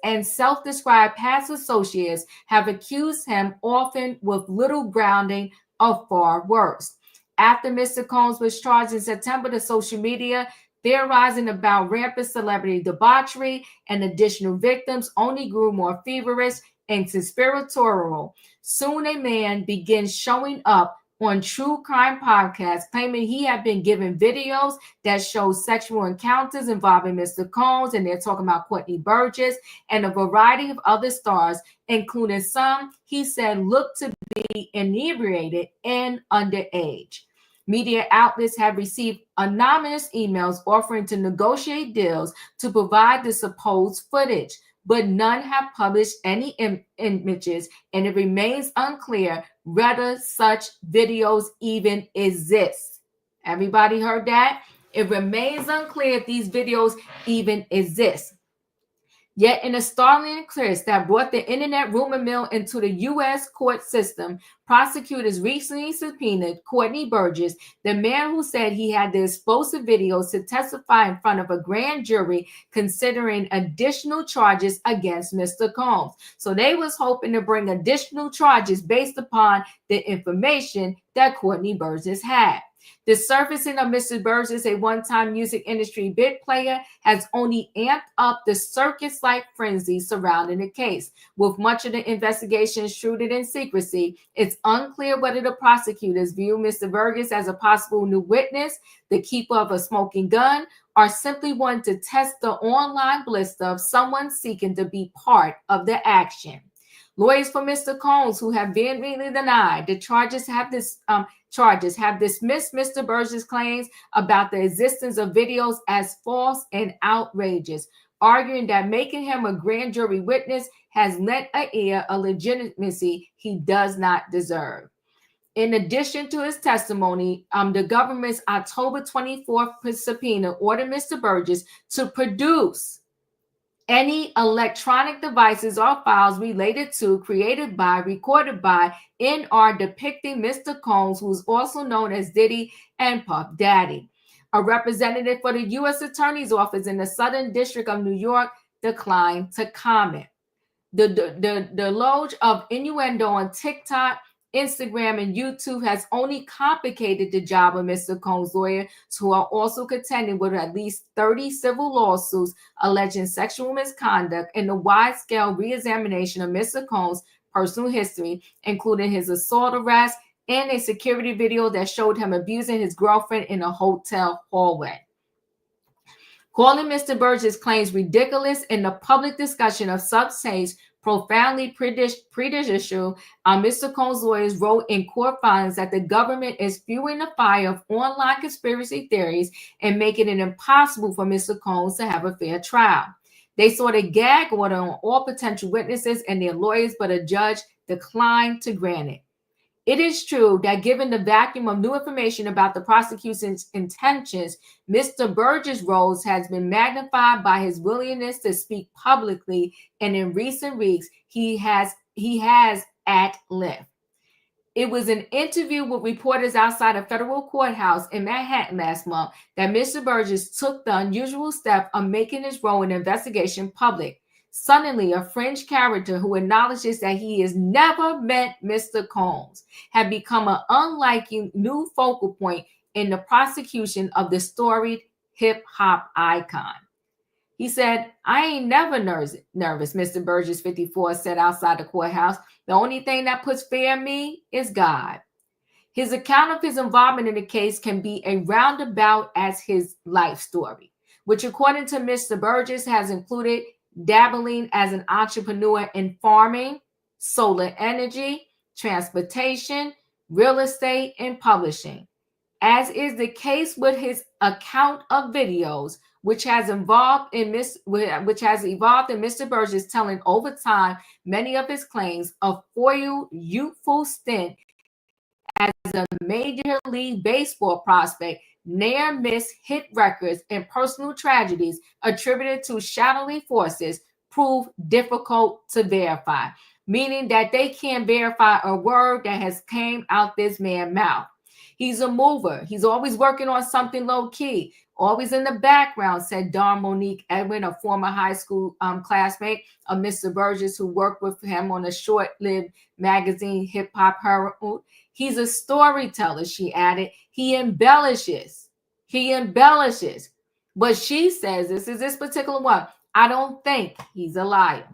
and self-described past associates have accused him, often with little grounding, of far worse. After Mr. Combs was charged in September, the social media theorizing about rampant celebrity debauchery and additional victims only grew more feverish and conspiratorial. Soon a man begins showing up on true crime podcasts claiming he had been given videos that show sexual encounters involving Mr. Combs, and they're talking about Courtney Burgess and a variety of other stars, including some he said looked to be inebriated and underage. Media outlets have received anonymous emails offering to negotiate deals to provide the supposed footage, but none have published any images, and it remains unclear whether such videos even exist. Everybody heard that? It remains unclear if these videos even exist. Yet in a startling twist that brought the internet rumor mill into the U.S. court system, prosecutors recently subpoenaed Courtney Burgess, the man who said he had the explosive videos, to testify in front of a grand jury considering additional charges against Mr. Combs. So they was hoping to bring additional charges based upon the information that Courtney Burgess had. The surfacing of Mr. Burgess, a one-time music industry bit player, has only amped up the circus-like frenzy surrounding the case. With much of the investigation shrouded in secrecy, it's unclear whether the prosecutors view Mr. Burgess as a possible new witness, the keeper of a smoking gun, or simply want to test the online blister of someone seeking to be part of the action. Lawyers for Mr. Combs, who have vehemently denied the charges, have dismissed Mr. Burgess' claims about the existence of videos as false and outrageous, arguing that making him a grand jury witness has lent an heir a legitimacy he does not deserve. In addition to his testimony, the government's October 24th subpoena ordered Mr. Burgess to produce any electronic devices or files related to, created by, recorded by, in or depicting Mr. Combs, who is also known as Diddy and Puff Daddy. A representative for the U.S. Attorney's Office in the Southern District of New York declined to comment. The deluge of innuendo on TikTok, Instagram, and YouTube has only complicated the job of Mr. Combs' lawyers, who are also contending with at least 30 civil lawsuits alleging sexual misconduct and the wide-scale re-examination of Mr. Combs' personal history, including his assault arrest and a security video that showed him abusing his girlfriend in a hotel hallway. Calling Mr. Burgess' claims ridiculous in the public discussion of substance profoundly prejudicial, Mr. Combs' lawyers wrote in court filings that the government is fueling the fire of online conspiracy theories and making it impossible for Mr. Combs to have a fair trial. They sought a gag order on all potential witnesses and their lawyers, but a judge declined to grant it. It is true that given the vacuum of new information about the prosecution's intentions, Mr. Burgess' role has been magnified by his willingness to speak publicly, and in recent weeks, he has ad-libbed. It was an interview with reporters outside a federal courthouse in Manhattan last month that Mr. Burgess took the unusual step of making his role in the investigation public. Suddenly, a fringe character who acknowledges that he has never met Mr. Combs had become an unlikely new focal point in the prosecution of the storied hip-hop icon. He said, "I ain't never nervous," Mr. Burgess, 54, said outside the courthouse. "The only thing that puts fear in me is God." His account of his involvement in the case can be a roundabout as his life story, which, according to Mr. Burgess, has included dabbling as an entrepreneur in farming, solar energy, transportation, real estate, and publishing. As is the case with his account of videos, which has evolved in Mr. Burgess telling over time many of his claims, a foiled youthful stint as a Major League Baseball prospect, near miss hit records, and personal tragedies attributed to shadowy forces prove difficult to verify, meaning that they can't verify a word that has came out this man's mouth. He's a mover. He's always working on something low key, always in the background, said Dawn Monique Edwin, a former high school classmate of Mr. Burgess who worked with him on a short-lived magazine, Hip Hop Herald. He's a storyteller, she added. He embellishes. But she says, this is this particular one, "I don't think he's a liar."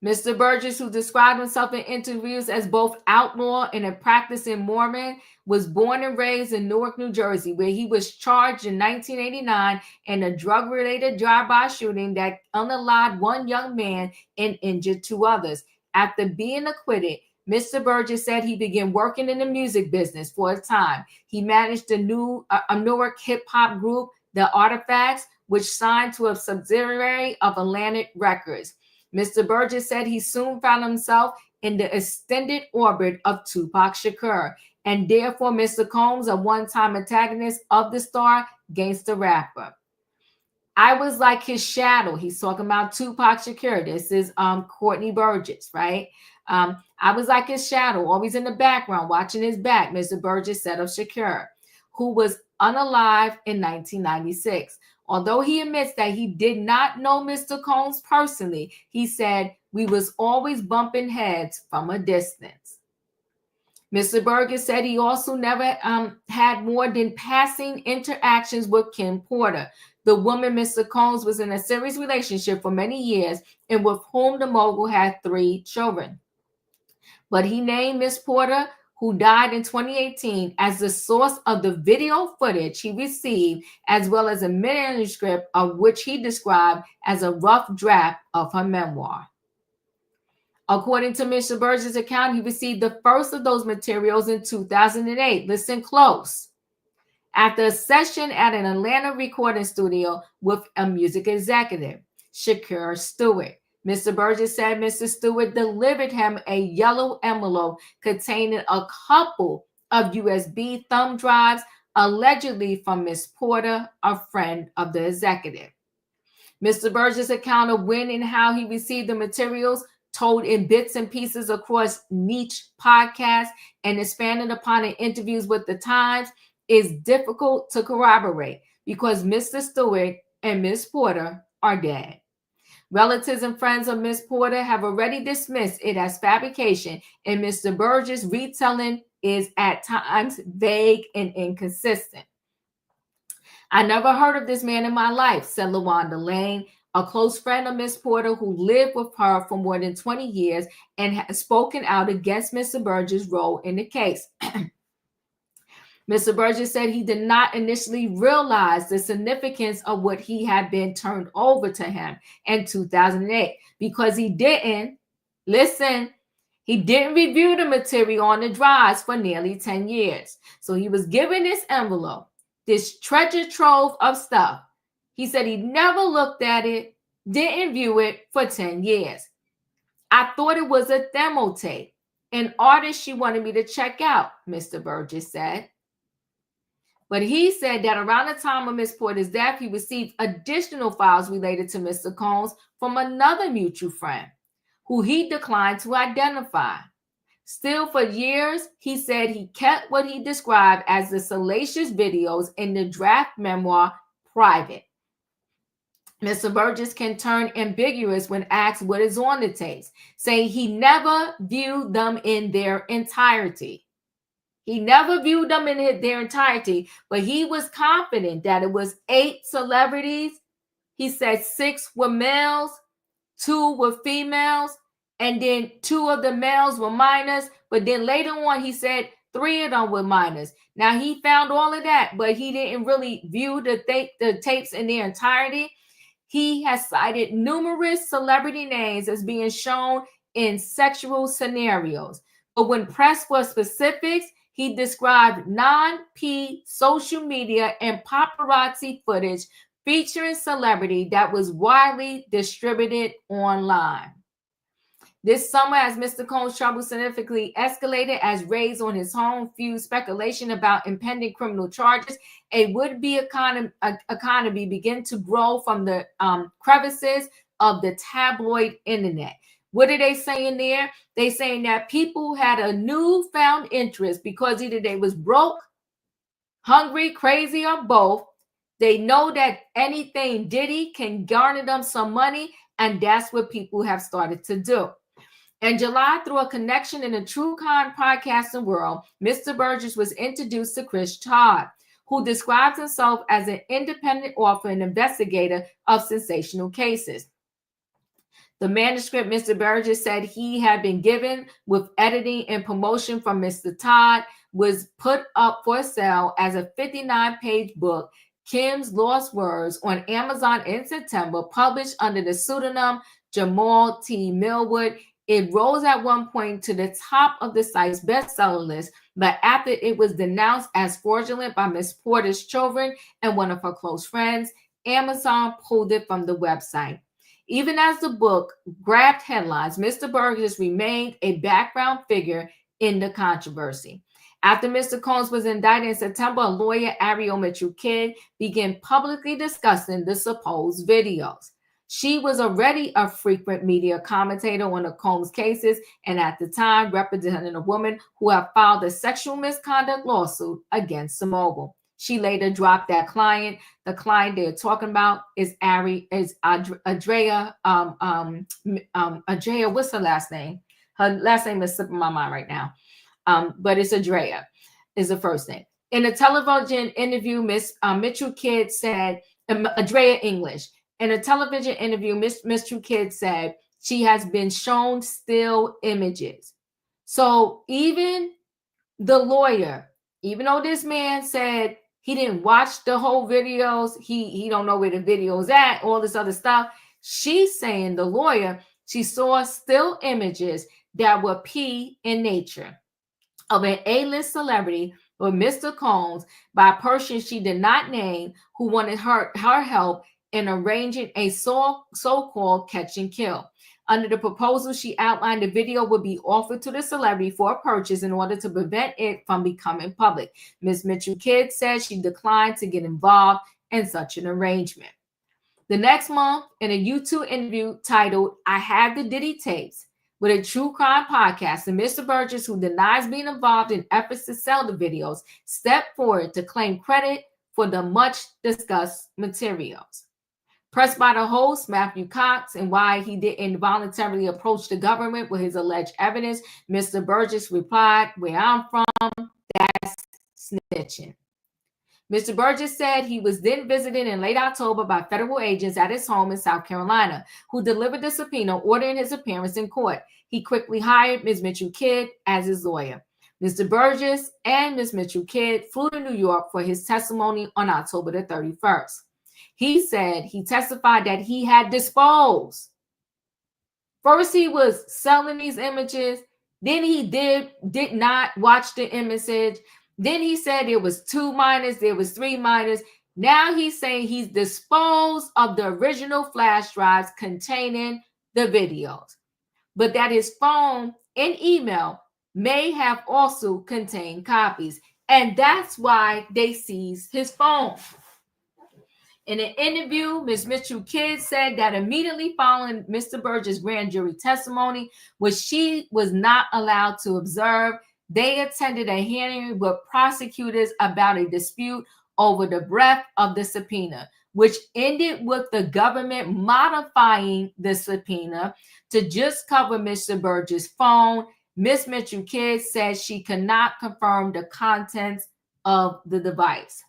Mr. Burgess, who described himself in interviews as both outlaw and a practicing Mormon, was born and raised in Newark, New Jersey, where he was charged in 1989 in a drug-related drive-by shooting that unalived one young man and injured two others. After being acquitted, Mr. Burgess said he began working in the music business for a time. He managed a Newark hip-hop group, The Artifacts, which signed to a subsidiary of Atlantic Records. Mr. Burgess said he soon found himself in the extended orbit of Tupac Shakur, and therefore Mr. Combs, a one-time antagonist of the star gangster rapper. "I was like his shadow." He's talking about Tupac Shakur. This is Courtney Burgess, right? "I was like his shadow, always in the background, watching his back," Mr. Burgess said of Shakur, who was unalive in 1996. Although he admits that he did not know Mr. Combs personally, he said, "We was always bumping heads from a distance." Mr. Burgess said he also never had more than passing interactions with Kim Porter, the woman Mr. Combs was in a serious relationship for many years and with whom the mogul had 3 children. But he named Miss Porter, who died in 2018, as the source of the video footage he received, as well as a manuscript of which he described as a rough draft of her memoir. According to Mr. Burgess' account, he received the first of those materials in 2008. Listen close. After a session at an Atlanta recording studio with a music executive, Shakur Stewart. Mr. Burgess said Mr. Stewart delivered him a yellow envelope containing a couple of USB thumb drives, allegedly from Miss Porter, a friend of the executive. Mr. Burgess' account of when and how he received the materials, told in bits and pieces across niche podcasts and expanded upon in interviews with the Times, is difficult to corroborate because Mr. Stewart and Miss Porter are dead. Relatives and friends of Miss Porter have already dismissed it as fabrication, and Mr. Burgess' retelling is at times vague and inconsistent. "I never heard of this man in my life," said LaWanda Lane, a close friend of Miss Porter who lived with her for more than 20 years and has spoken out against Mr. Burgess' role in the case. Mr. Burgess said he did not initially realize the significance of what he had been turned over to him in 2008 because he didn't review the material on the drives for nearly 10 years. So he was given this envelope, this treasure trove of stuff. He said he never looked at it, didn't view it for 10 years. "I thought it was a demo tape, an artist she wanted me to check out," Mr. Burgess said. But he said that around the time of Miss Porter's death, he received additional files related to Mr. Combs from another mutual friend, who he declined to identify. Still, for years, he said he kept what he described as the salacious videos in the draft memoir private. Mr. Burgess can turn ambiguous when asked what is on the tapes, saying he never viewed them in their entirety. He never viewed them in their entirety, but he was confident that it was 8 celebrities. He said 6 were males, 2 were females, and then 2 of the males were minors. But then later on, he said 3 of them were minors. Now, he found all of that, but he didn't really view the tapes in their entirety. He has cited numerous celebrity names as being shown in sexual scenarios. But when pressed for specifics, he described non-P social media and paparazzi footage featuring celebrity that was widely distributed online. This summer, as Mr. Combs' trouble significantly escalated as raids on his home fueled speculation about impending criminal charges, a would-be economy began to grow from the crevices of the tabloid internet. What are they saying there? They saying that people had a newfound interest because either they was broke, hungry, crazy, or both. They know that anything Diddy can garner them some money, and that's what people have started to do. In July, through a connection in the true crime podcasting world, Mr. Burgess was introduced to Chris Todd, who describes himself as an independent author and investigator of sensational cases. The manuscript Mr. Burgess said he had been given with editing and promotion from Mr. Todd was put up for sale as a 59-page book, Kim's Lost Words, on Amazon in September, published under the pseudonym Jamal T. Millwood. It rose at one point to the top of the site's bestseller list, but after it was denounced as fraudulent by Ms. Porter's children and one of her close friends, Amazon pulled it from the website. Even as the book grabbed headlines, Mr. Burgess remained a background figure in the controversy. After Mr. Combs was indicted in September, a lawyer, Ariel Mitchell-Kidd, began publicly discussing the supposed videos. She was already a frequent media commentator on the Combs cases and at the time represented a woman who had filed a sexual misconduct lawsuit against the mogul. She later dropped that client. The client they're talking about is Andrea. Andrea, what's her last name? Her last name is slipping my mind right now. But it's Andrea is the first name. In a television interview, Miss Mitchell-Kidd said, Andrea English. In a television interview, Miss Mitchell-Kidd said she has been shown still images. So even the lawyer, even though this man said he didn't watch the whole videos, he don't know where the video's at, all this other stuff, she's saying, the lawyer, she saw still images that were P in nature of an A-list celebrity with Mr. Combs by a person she did not name who wanted her help in arranging a so-called catch and kill. Under the proposal, she outlined the video would be offered to the celebrity for purchase in order to prevent it from becoming public. Ms. Mitchell-Kidd said she declined to get involved in such an arrangement. The next month, in a YouTube interview titled, I Have the Diddy Tapes, with a true crime podcast, and Mr. Burgess, who denies being involved in efforts to sell the videos, stepped forward to claim credit for the much-discussed materials. Pressed by the host, Matthew Cox, and why he didn't voluntarily approach the government with his alleged evidence, Mr. Burgess replied, where I'm from, that's snitching. Mr. Burgess said he was then visited in late October by federal agents at his home in South Carolina, who delivered the subpoena ordering his appearance in court. He quickly hired Ms. Mitchell-Kidd as his lawyer. Mr. Burgess and Ms. Mitchell-Kidd flew to New York for his testimony on October the 31st. He said he testified that he had disposed. First, he was selling these images. Then he did not watch the image. Then he said there was 2 minors, there was 3 minors. Now he's saying he's disposed of the original flash drives containing the videos, but that his phone and email may have also contained copies. And that's why they seized his phone. In an interview, Ms. Mitchell Kidd said that immediately following Mr. Burgess' grand jury testimony, which she was not allowed to observe, they attended a hearing with prosecutors about a dispute over the breadth of the subpoena, which ended with the government modifying the subpoena to just cover Mr. Burgess' phone. Ms. Mitchell Kidd said she could not confirm the contents of the device.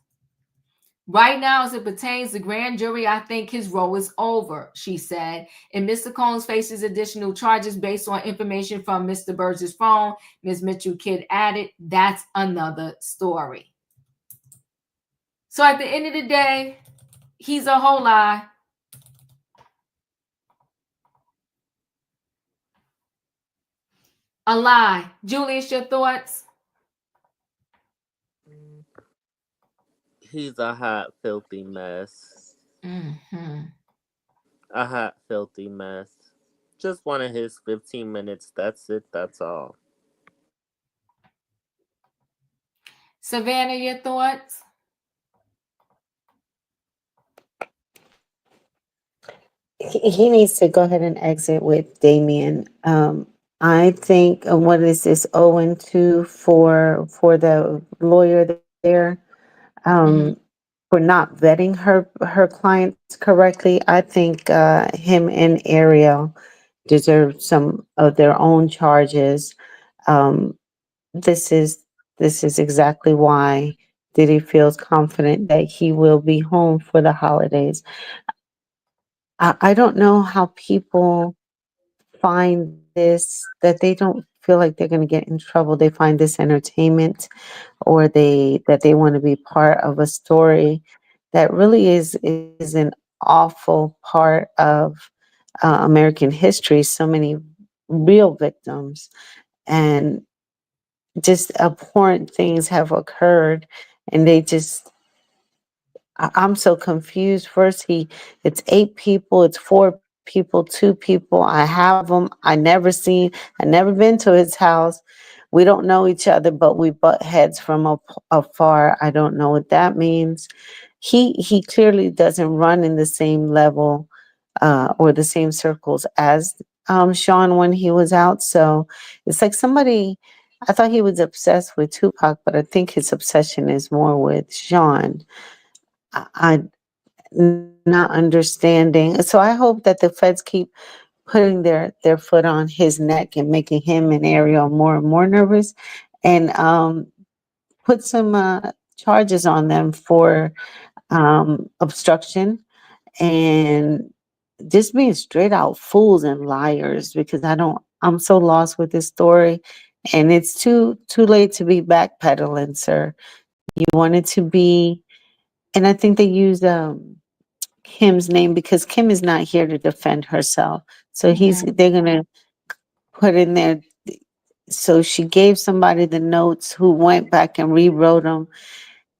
Right now, as it pertains to grand jury, I think his role is over, she said. And Mr. Combs faces additional charges based on information from Mr. Burgess' phone. Ms. Mitchell Kidd added, that's another story. So at the end of the day, he's a whole lie. A lie. Julius, your thoughts? He's a hot, filthy mess. Mm-hmm. A hot, filthy mess. Just wanted his 15 minutes. That's it. That's all. Savannah, your thoughts? He needs to go ahead and exit with Damian. I think what is this 0-2 for the lawyer there, for not vetting her clients correctly. I think him and Ariel deserve some of their own charges. This is exactly why Diddy feels confident that he will be home for the holidays. I don't know how people find this, that they don't feel like they're going to get in trouble. They find this entertainment, or that they want to be part of a story that really is an awful part of American history. So many real victims, and just abhorrent things have occurred, and they just, I'm so confused. First, it's 8 people, it's 4 people, 2 people. I have them. I never been to his house. We don't know each other, but we butt heads from afar. I don't know what that means. He clearly doesn't run in the same level or the same circles as Sean when he was out. So it's like somebody. I thought he was obsessed with Tupac, but I think his obsession is more with Sean. I not understanding. So I hope that the feds keep putting their foot on his neck and making him and Ariel more and more nervous, and put some charges on them for obstruction and just being straight out fools and liars, because I'm so lost with this story, and it's too late to be backpedaling, sir. You wanted to be, and I think they used Kim's name because Kim is not here to defend herself. So they're gonna put in there. So she gave somebody the notes who went back and rewrote them.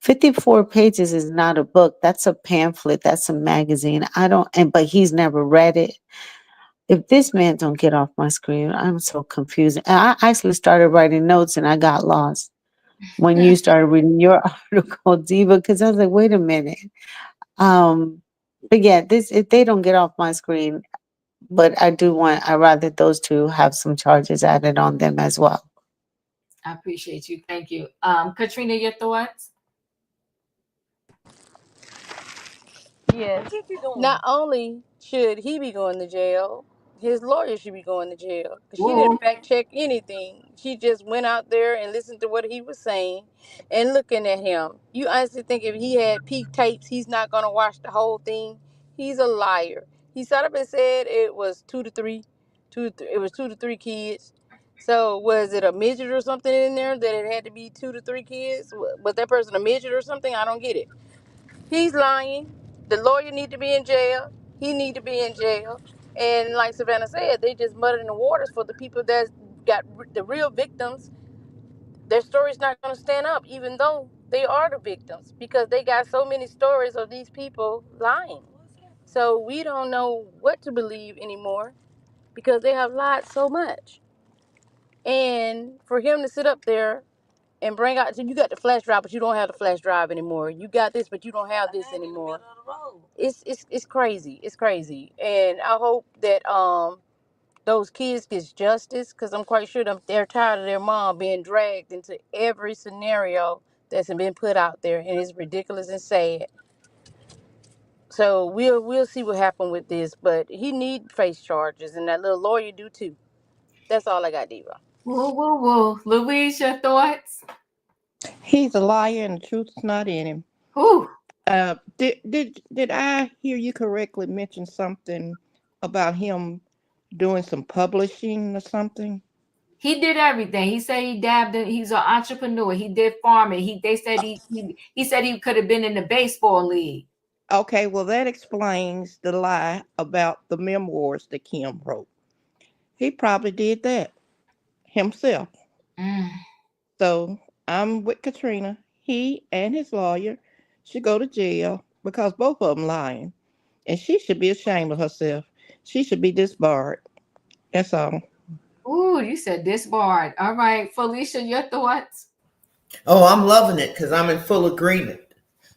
54 pages is not a book. That's a pamphlet. That's a magazine. But he's never read it. If this man don't get off my screen, I'm so confused. And I actually started writing notes and I got lost when you started reading your article, Diva, because I was like, wait a minute. But yeah, if they don't get off my screen, but I'd rather those two have some charges added on them as well. I appreciate you. Thank you. Katrina, your thoughts? Yes. Not only should he be going to jail, his lawyer should be going to jail. Because she didn't fact check anything. She just went out there and listened to what he was saying and looking at him. You honestly think if he had peak tapes, he's not going to watch the whole thing? He's a liar. He sat up and said it was 2 to 3. It was 2 to 3 kids. So was it a midget or something in there that it had to be 2 to 3 kids? Was that person a midget or something? I don't get it. He's lying. The lawyer need to be in jail. He need to be in jail. And like Savannah said, they just muddying the waters for the people that got the real victims. Their story's not going to stand up, even though they are the victims, because they got so many stories of these people lying. So we don't know what to believe anymore because they have lied so much. And for him to sit up there and bring out. So you got the flash drive, but you don't have the flash drive anymore. You got this, but you don't have this anymore. It's crazy. It's crazy, and I hope that those kids get justice, because I'm quite sure they're tired of their mom being dragged into every scenario that's been put out there, and it's ridiculous and sad. So we'll see what happened with this, but he need face charges, and that little lawyer do too. That's all I got, Diva. Whoa, whoa, whoa. Louise, your thoughts? He's a liar and the truth is not in him. Whew. Did I hear you correctly mention something about him doing some publishing or something? He did everything. He said he dabbed in, he's an entrepreneur. He did farming. They said he said he could have been in the baseball league. Okay, well, that explains the lie about the memoirs that Kim wrote. He probably did that himself. So I'm with Katrina. He and his lawyer should go to jail because both of them lying. And she should be ashamed of herself. She should be disbarred. That's all. Ooh, you said disbarred. All right, Felicia, your thoughts? Oh, I'm loving it because I'm in full agreement.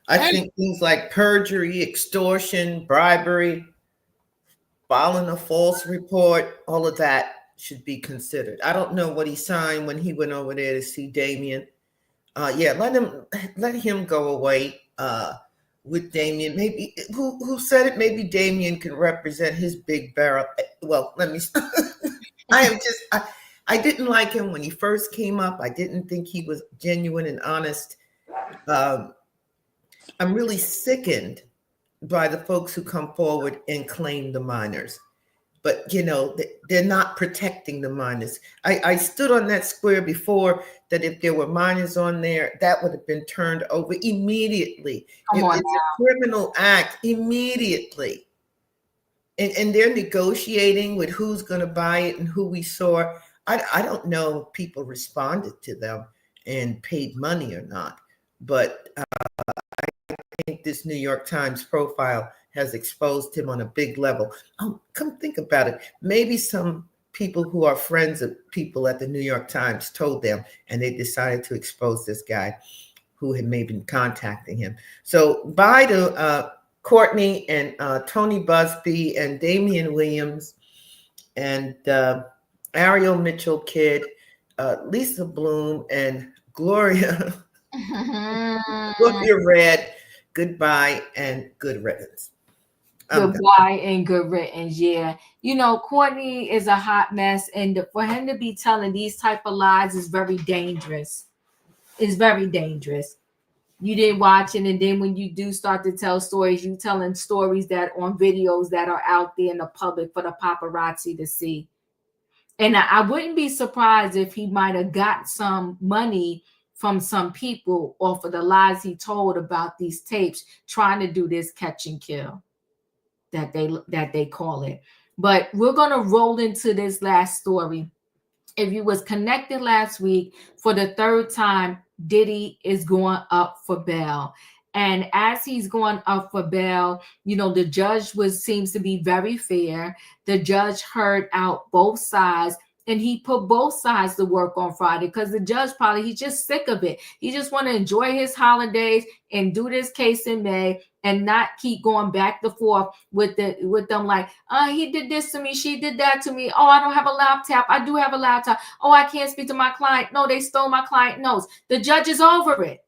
I think things like perjury, extortion, bribery, filing a false report, all of that should be considered. I don't know what he signed when he went over there to see Damian. Yeah, let him go away with Damian. Maybe who said it? Maybe Damian can represent his big barrel. Well, let me. I didn't like him when he first came up. I didn't think he was genuine and honest. I'm really sickened by the folks who come forward and claim the minors. But, you know, they're not protecting the minors. I stood on that square before that if there were minors on there, that would have been turned over immediately. It's a criminal act immediately. And they're negotiating with who's going to buy it and who we saw. I don't know if people responded to them and paid money or not. But I think this New York Times profile has exposed him on a big level. Oh, come think about it. Maybe some people who are friends of people at the New York Times told them, and they decided to expose this guy who had maybe been contacting him. So bye to Courtney and Tony Busby and Damian Williams and Ariel Mitchell Kidd, Lisa Bloom and Gloria Red. Goodbye and good riddance. Goodbye and good riddance. Yeah. You know, Courtney is a hot mess, and for him to be telling these type of lies is very dangerous. It's very dangerous. You didn't watch it, and then when you do start to tell stories, you telling stories that on videos that are out there in the public for the paparazzi to see. And I wouldn't be surprised if he might have got some money from some people off of the lies he told about these tapes, trying to do this catch and kill that they call it. But we're gonna roll into this last story. If you was connected last week, for the third time, Diddy is going up for bail. And as he's going up for bail, you know, the judge seems to be very fair. The judge heard out both sides, and he put both sides to work on Friday because the judge he's just sick of it. He just want to enjoy his holidays and do this case in May and not keep going back and forth with them like, he did this to me, she did that to me. Oh, I don't have a laptop. I do have a laptop. Oh, I can't speak to my client. No, they stole my client notes. The judge is over it.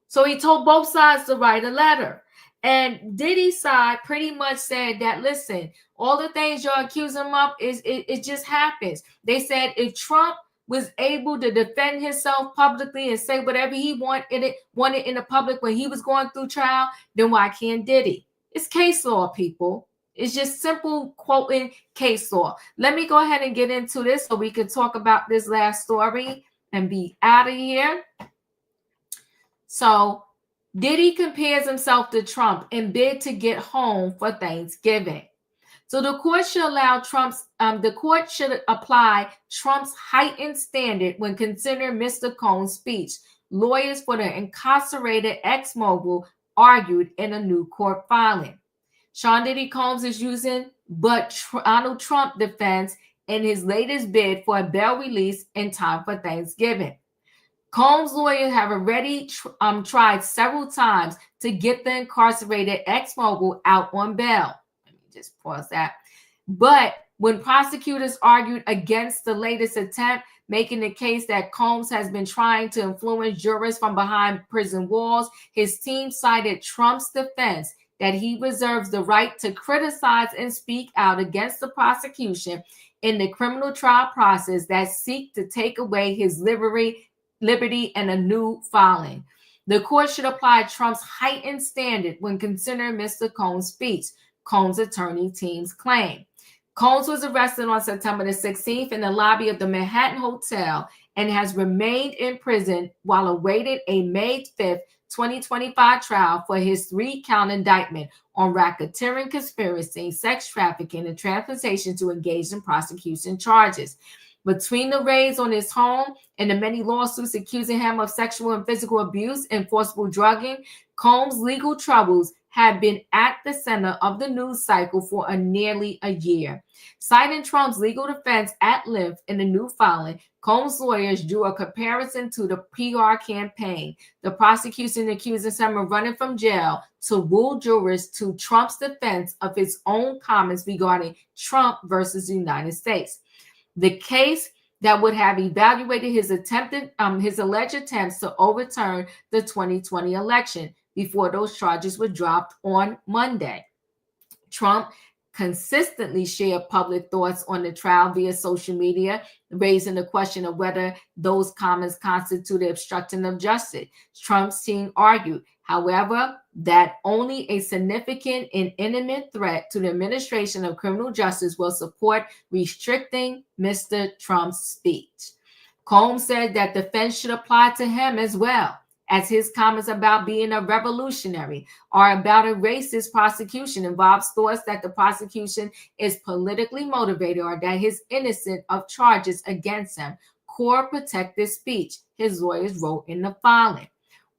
So he told both sides to write a letter. And Diddy's side pretty much said that, listen, all the things you're accusing him of, it just happens. They said if Trump was able to defend himself publicly and say whatever he wanted in the public when he was going through trial, then why can't Diddy? It's case law, people. It's just simple quoting case law. Let me go ahead and get into this so we can talk about this last story and be out of here. So Diddy compares himself to Trump in bid to get home for Thanksgiving. So the court should apply Trump's heightened standard when considering Mr. Cohen's speech. Lawyers for the incarcerated ex-mogul argued in a new court filing. Sean Diddy Combs is using Donald Trump defense in his latest bid for a bail release in time for Thanksgiving. Combs' lawyers have already tried several times to get the incarcerated ex-mogul out on bail. Let me just pause that. But when prosecutors argued against the latest attempt, making the case that Combs has been trying to influence jurors from behind prison walls, his team cited Trump's defense that he reserves the right to criticize and speak out against the prosecution in the criminal trial process that seek to take away his liberty and a new filing. The court should apply Trump's heightened standard when considering Mr. Combs' speech, Combs' attorney teams claim. Combs was arrested on September the 16th in the lobby of the Manhattan Hotel and has remained in prison while awaiting a May 5th, 2025 trial for his 3-count indictment on racketeering, conspiracy, sex trafficking, and transportation to engage in prosecution charges. Between the raids on his home and the many lawsuits accusing him of sexual and physical abuse and forcible drugging, Combs' legal troubles have been at the center of the news cycle for nearly a year. Citing Trump's legal defense at length in the new filing, Combs' lawyers drew a comparison to the PR campaign. The prosecution accuses him of running from jail to woo jurors to Trump's defense of his own comments regarding Trump versus the United States. The case that would have evaluated his alleged attempts to overturn the 2020 election before those charges were dropped on Monday. Trump consistently shared public thoughts on the trial via social media, raising the question of whether those comments constituted obstruction of justice. Trump's team argued, however, that only a significant and imminent threat to the administration of criminal justice will support restricting Mr. Trump's speech. Combs said that the defense should apply to him as well, as his comments about being a revolutionary or about a racist prosecution involves thoughts that the prosecution is politically motivated or that he's innocent of charges against him. Core protected speech, his lawyers wrote in the filing.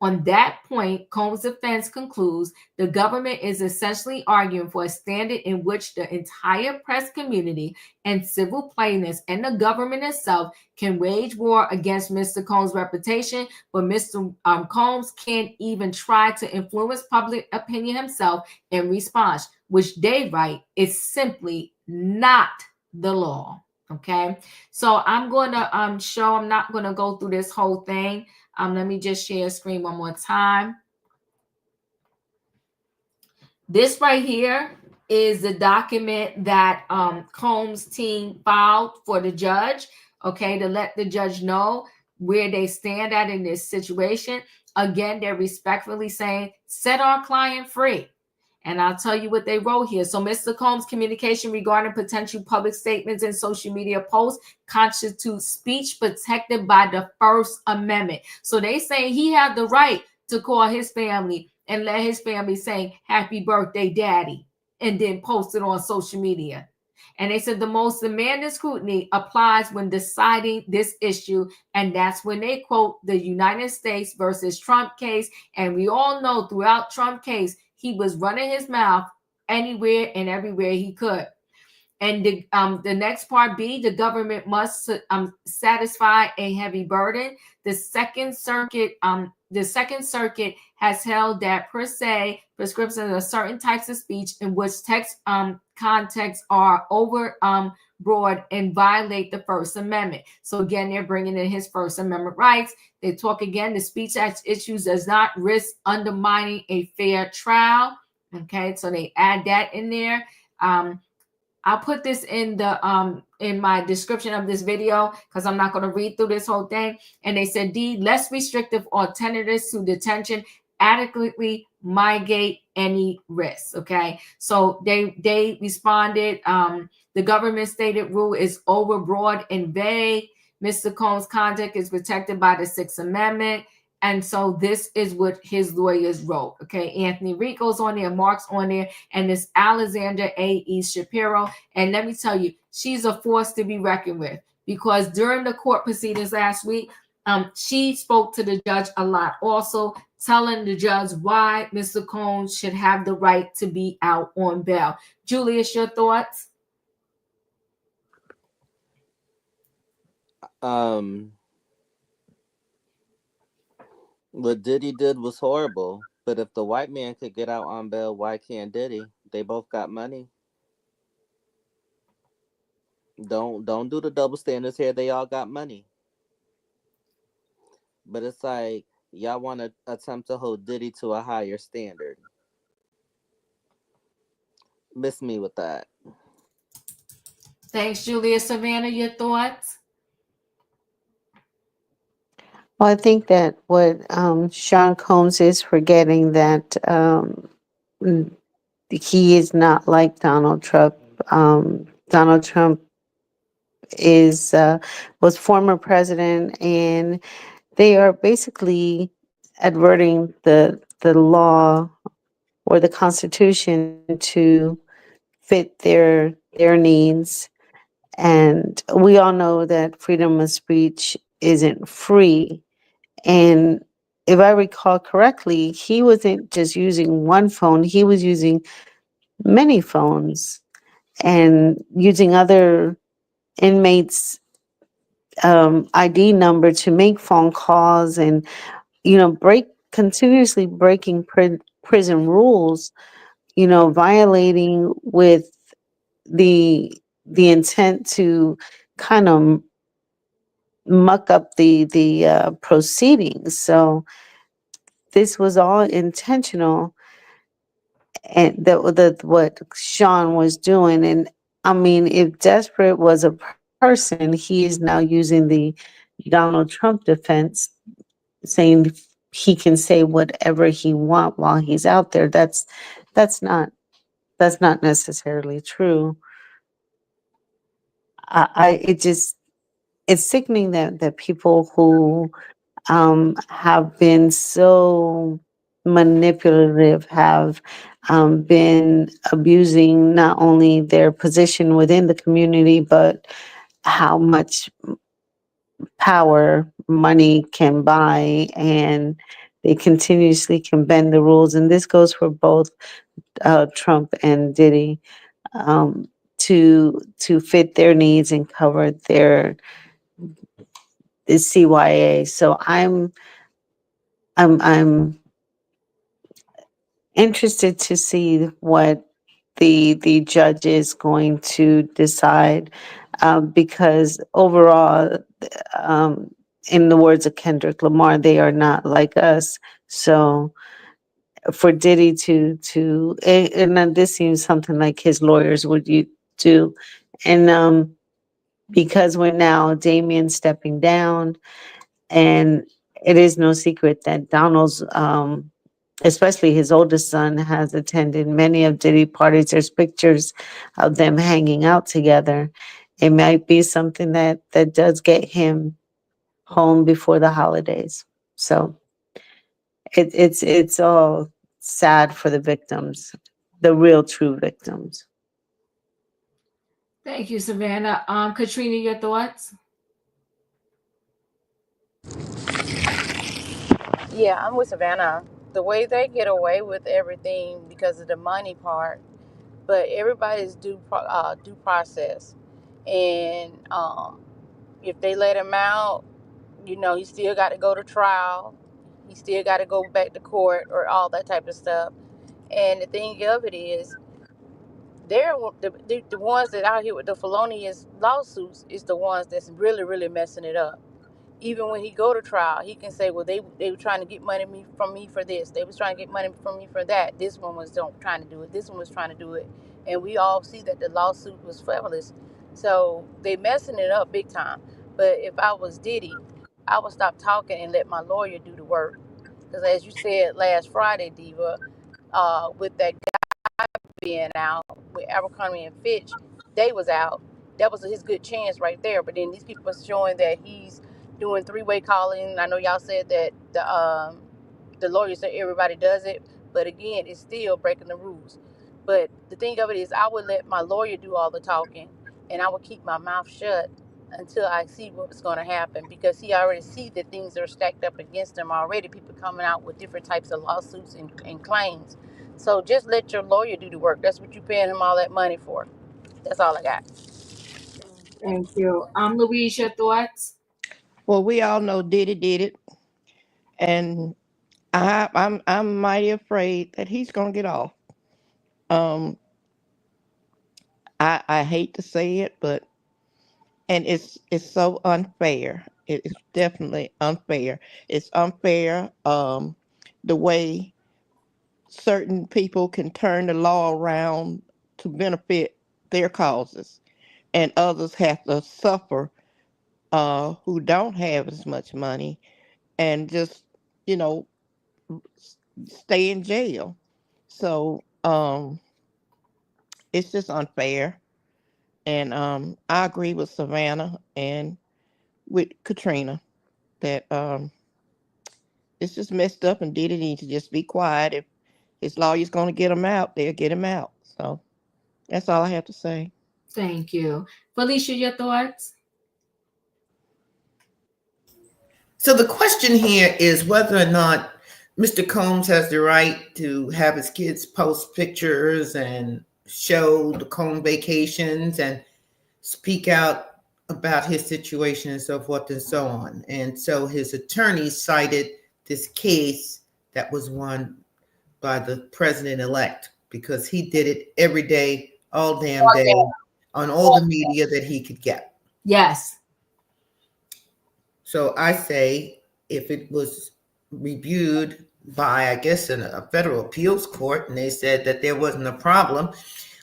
On that point, Combs' defense concludes the government is essentially arguing for a standard in which the entire press community and civil plaintiffs and the government itself can wage war against Mr. Combs' reputation, but Mr. Combs can't even try to influence public opinion himself in response, which they write is simply not the law. Okay, so I'm going to I'm not going to go through this whole thing. Let me just share a screen one more time. This right here is the document that Combs' team filed for the judge, okay, to let the judge know where they stand at in this situation. Again, they're respectfully saying, set our client free. And I'll tell you what they wrote here. So Mr. Combs' communication regarding potential public statements and social media posts constitutes speech protected by the First Amendment. So they say he had the right to call his family and let his family say, happy birthday, daddy, and then post it on social media. And they said the most demanding scrutiny applies when deciding this issue. And that's when they quote the United States versus Trump case. And we all know throughout Trump case, he was running his mouth anywhere and everywhere he could. And the next part B, the government must satisfy a heavy burden. The Second Circuit has held that per se prescriptions of certain types of speech in which text contexts are over broad and violate the First Amendment. So again, they're bringing in his First Amendment rights. They talk again, the Speech Act issues does not risk undermining a fair trial. Okay, so they add that in there. I'll put this in the in my description of this video because I'm not going to read through this whole thing. And they said, D, less restrictive alternatives to detention adequately mitigate any risks. Okay, so they responded. The government stated rule is overbroad and vague. Mr. Combs' conduct is protected by the Sixth Amendment. And so this is what his lawyers wrote. Okay, Anthony Rico's on there, Mark's on there, and this Alexander A.E. Shapiro. And let me tell you, she's a force to be reckoned with because during the court proceedings last week, she spoke to the judge a lot, also telling the judge why Mr. Combs should have the right to be out on bail. Julius, your thoughts? What Diddy did was horrible, but if the white man could get out on bail, why can't Diddy? They both got money. Don't do the double standards here. They all got money. But it's like y'all want to attempt to hold Diddy to a higher standard. Miss me with that. Thanks, Julia. Savannah, your thoughts? Well, I think that what Sean Combs is forgetting that mm, he is not like Donald Trump. Donald Trump is was former president, and they are basically adverting the law or the Constitution to fit their needs. And we all know that freedom of speech isn't free. And if I recall correctly, he wasn't just using one phone, he was using many phones and using other inmates' ID number to make phone calls and, continuously breaking prison rules, violating with the intent to kind of muck up the proceedings. So this was all intentional, and that what Sean was doing. And I mean, if desperate was a person, he is now using the Donald Trump defense, saying he can say whatever he want while he's out there. That's not that's not necessarily true. It's sickening that people who have been so manipulative, have been abusing not only their position within the community, but how much power money can buy, and they continuously can bend the rules. And this goes for both Trump and Diddy, to fit their needs and cover the CYA. So I'm interested to see what the judge is going to decide, because overall, um, in the words of Kendrick Lamar, they are not like us. So for Diddy and then this seems something like his lawyers would do, and because we're now Damian stepping down, and it is no secret that Donald's, especially his oldest son, has attended many of Diddy parties. There's pictures of them hanging out together. It might be something that does get him home before the holidays. So it's all sad for the victims, the real true victims. Thank you, Savannah. Katrina, your thoughts? Yeah, I'm with Savannah. The way they get away with everything because of the money part, but everybody's due process, and if they let him out, he still got to go to trial. He still got to go back to court or all that type of stuff. And the thing of it is, they're the ones that out here with the felonious lawsuits is the ones that's really really messing it up. Even when he go to trial, he can say, well, they were trying to get money from me for this. They was trying to get money from me for that. This one was trying to do it. This one was trying to do it. And we all see that the lawsuit was frivolous. So they messing it up big time. But if I was Diddy, I would stop talking and let my lawyer do the work. Because as you said last Friday, Diva, with that being out, with Abercrombie and Fitch, they was out. That was his good chance right there. But then these people are showing that he's doing three-way calling. I know y'all said that the lawyer said everybody does it, but again, it's still breaking the rules. But the thing of it is, I would let my lawyer do all the talking, and I would keep my mouth shut until I see what's going to happen, because he already see that things are stacked up against him already. People coming out with different types of lawsuits and claims. So just let your lawyer do the work. That's what you're paying him all that money for. That's all I got. Thank you. Louise, your thoughts? Well, we all know Diddy did it, and I'm mighty afraid that he's gonna get off. Um, I hate to say it, but and it's so unfair. It is definitely unfair. It's unfair. The way certain people can turn the law around to benefit their causes, and others have to suffer. Who don't have as much money and just you know stay in jail. So it's just unfair. And I agree with Savannah and with Katrina that it's just messed up, and Diddy needs to just be quiet. If his lawyer's going to get him out, they'll get him out. So that's all I have to say. Thank you. Felicia, your thoughts? So the question here is whether or not Mr. Combs has the right to have his kids post pictures and show the Combs vacations and speak out about his situation and so forth and so on. And so his attorney cited this case that was won by the president-elect because he did it every day, all damn day, on all the media that he could get. Yes. So I say if it was reviewed by, I guess, a federal appeals court, and they said that there wasn't a problem,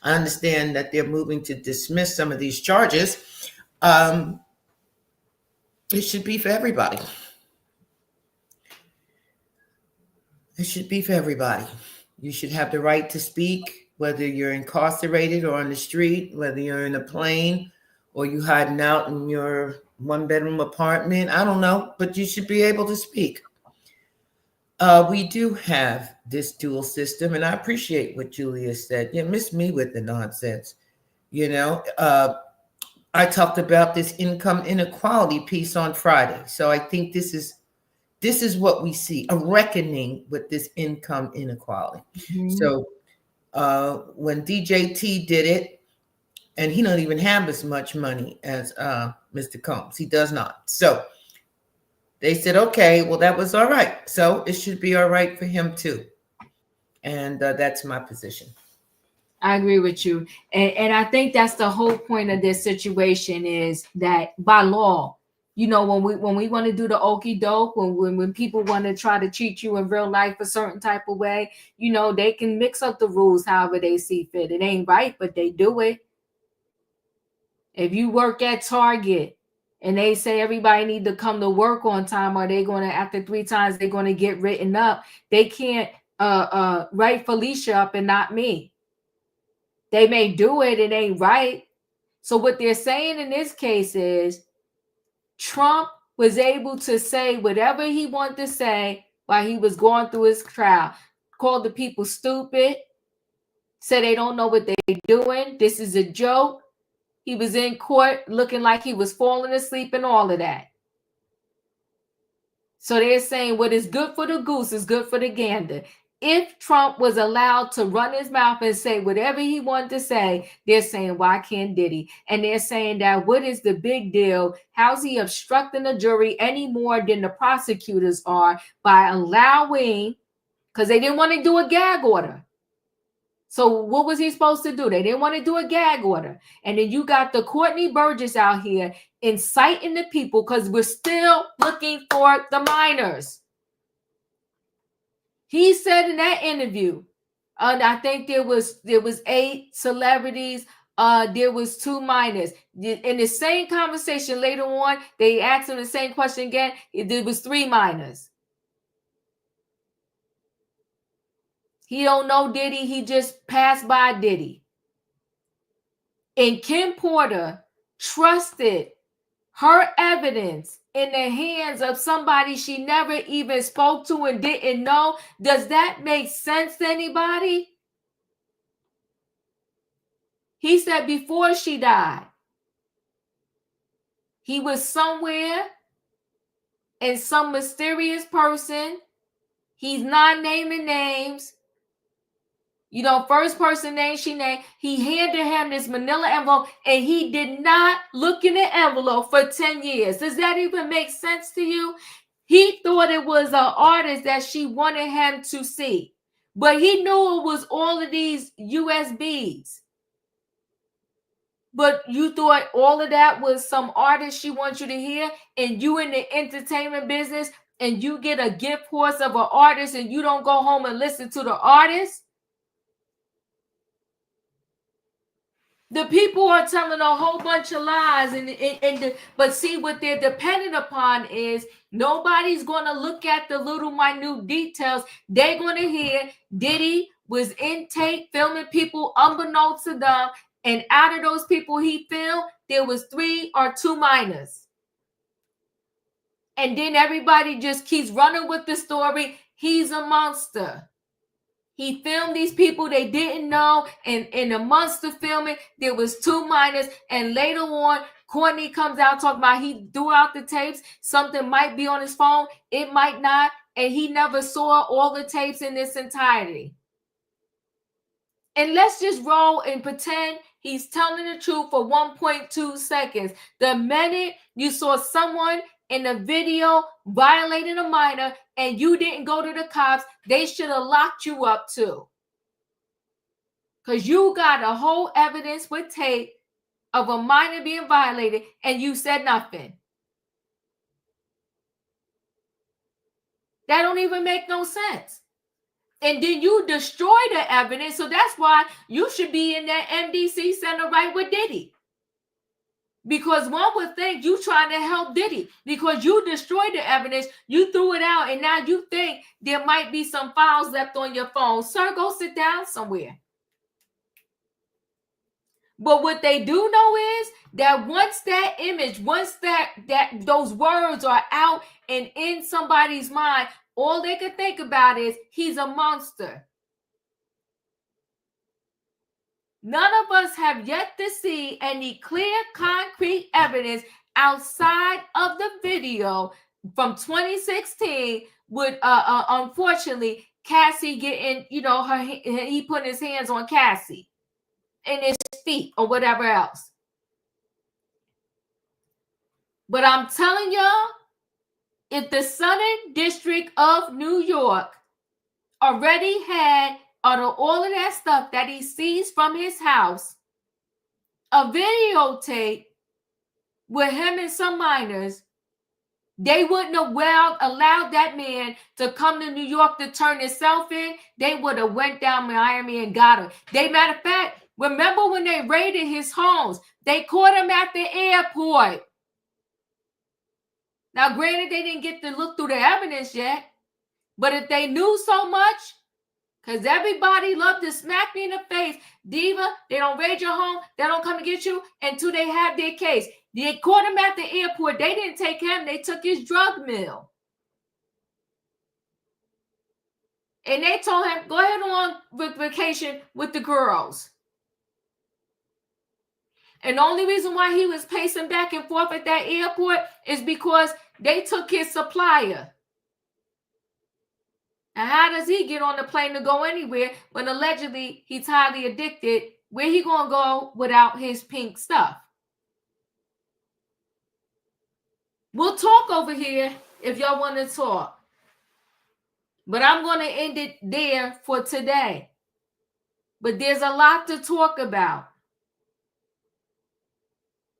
I understand that they're moving to dismiss some of these charges. It should be for everybody. It should be for everybody. You should have the right to speak, whether you're incarcerated or on the street, whether you're in a plane or you hiding out in your one-bedroom apartment. I don't know, but you should be able to speak. We do have this dual system, and I appreciate what Julia said. You miss me with the nonsense. I talked about this income inequality piece on Friday. So I think this is what we see, a reckoning with this income inequality. Mm-hmm. So when DJT did it, and he don't even have as much money as Mr. Combs. He does not. So they said, okay, well, that was all right. So it should be all right for him too. And that's my position. I agree with you. And I think that's the whole point of this situation is that by law, when we want to do the okie doke, when people want to try to treat you in real life a certain type of way, they can mix up the rules however they see fit. It ain't right, but they do it. If you work at Target and they say everybody need to come to work on time, or they're going to, after 3 times, they're going to get written up, they can't write Felicia up and not me. They may do it, it ain't right. So what they're saying in this case is Trump was able to say whatever he wanted to say while he was going through his trial. Called the people stupid, said they don't know what they're doing. This is a joke. He was in court looking like he was falling asleep and all of that. So they're saying what is good for the goose is good for the gander. If Trump was allowed to run his mouth and say whatever he wanted to say, they're saying, why can't Diddy? And they're saying that what is the big deal? How's he obstructing the jury any more than the prosecutors are by allowing, because they didn't want to do a gag order. So what was he supposed to do? They didn't want to do a gag order. And then you got the Courtney Burgess out here inciting the people because we're still looking for the minors. He said in that interview, and I think there was 8 celebrities. There was 2 minors. In the same conversation later on, they asked him the same question again. There was 3 minors. He don't know Diddy. He just passed by Diddy. And Kim Porter trusted her evidence in the hands of somebody she never even spoke to and didn't know. Does that make sense to anybody? He said before she died, he was somewhere and some mysterious person, he's not naming names, first person name she named, he handed him this manila envelope and he did not look in the envelope for 10 years. Does that even make sense to you? He thought it was an artist that she wanted him to see, but he knew it was all of these USBs. But you thought all of that was some artist she wants you to hear, and you in the entertainment business, and you get a gift horse of an artist, and you don't go home and listen to the artist? The people are telling a whole bunch of lies, but see, what they're dependent upon is nobody's going to look at the little minute details. They're going to hear Diddy was in tape filming people unbeknownst to them, and out of those people he filmed, there was 3 or 2 minors. And then everybody just keeps running with the story. He's a monster. He filmed these people they didn't know, and in the monster filming, there was 2 minors, and later on, Courtney comes out talking about he threw out the tapes. Something might be on his phone, it might not, and he never saw all the tapes in its entirety. And let's just roll and pretend he's telling the truth for 1.2 seconds. The minute you saw someone in a video violating a minor and you didn't go to the cops, they should have locked you up too. Because you got a whole evidence with tape of a minor being violated and you said nothing. That don't even make no sense. And then you destroy the evidence. So that's why you should be in that MDC center right with Diddy. Because one would think you trying to help Diddy because you destroyed the evidence, you threw it out, and now you think there might be some files left on your phone. Sir, go sit down somewhere. But what they do know is that once that image, once that those words are out and in somebody's mind, all they can think about is he's a monster. None of us have yet to see any clear, concrete evidence outside of the video from 2016 with, unfortunately, Cassie getting, he put his hands on Cassie and his feet or whatever else. But I'm telling y'all, if the Southern District of New York already had all of that stuff that he sees from his house, a videotape with him and some minors, they wouldn't have allowed that man to come to New York to turn himself in. They would have went down Miami and got him. Matter of fact, remember when they raided his homes? They caught him at the airport. Now, granted, they didn't get to look through the evidence yet, but if they knew so much, because everybody loved to smack me in the face, Diva, they don't raid your home, they don't come to get you until they have their case. They caught him at the airport. They didn't take him, they took his drug mill. And they told him, go ahead on with vacation with the girls. And the only reason why he was pacing back and forth at that airport is because they took his supplier. And how does he get on the plane to go anywhere when allegedly he's highly addicted? Where he gonna go without his pink stuff? We'll talk over here if y'all want to talk. But I'm going to end it there for today. But there's a lot to talk about.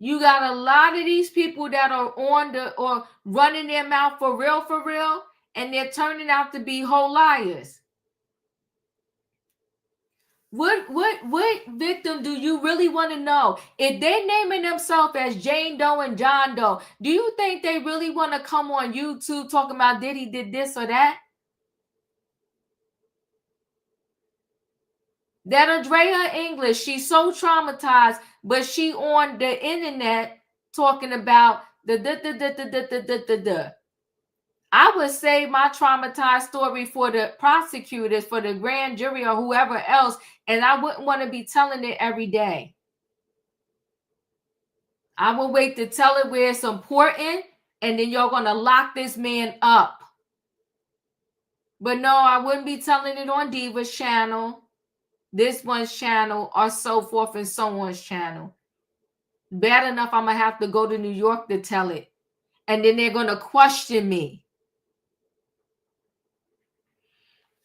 You got a lot of these people that are or running their mouth for real, and they're turning out to be whole liars. What victim do you really want to know? If they're naming themselves as Jane Doe and John Doe, do you think they really want to come on YouTube talking about Diddy did this or that? That Andrea English, she's so traumatized, but she on the internet talking about the. I would save my traumatized story for the prosecutors, for the grand jury, or whoever else, and I wouldn't want to be telling it every day. I would wait to tell it where it's important, and then you're going to lock this man up. But no, I wouldn't be telling it on Diva's channel, this one's channel, or so forth and so on's channel. Bad enough, I'm going to have to go to New York to tell it. And then they're going to question me.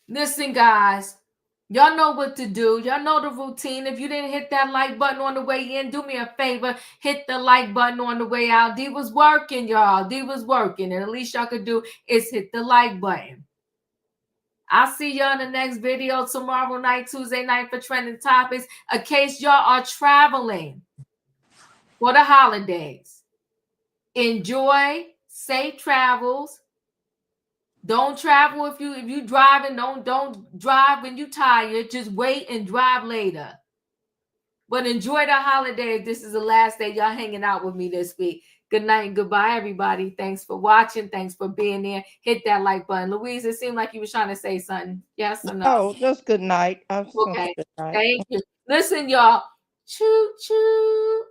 Listen, guys, y'all know what to do. Y'all know the routine. If you didn't hit that like button on the way in, do me a favor, hit the like button on the way out. D was working, y'all. D was working. And the least y'all could do is hit the like button. I'll see y'all in the next video tomorrow night, Tuesday night, for trending topics. In case y'all are traveling for the holidays, enjoy, safe travels. Don't travel if you driving. Don't drive when you tired. Just wait and drive later. But enjoy the holidays. This is the last day y'all hanging out with me this week. Good night and goodbye, everybody. Thanks for watching. Thanks for being there. Hit that like button. Louise, it seemed like you were trying to say something. Yes or no? Oh, just good night. I was Okay. good night. Thank you. Listen, y'all. Choo choo.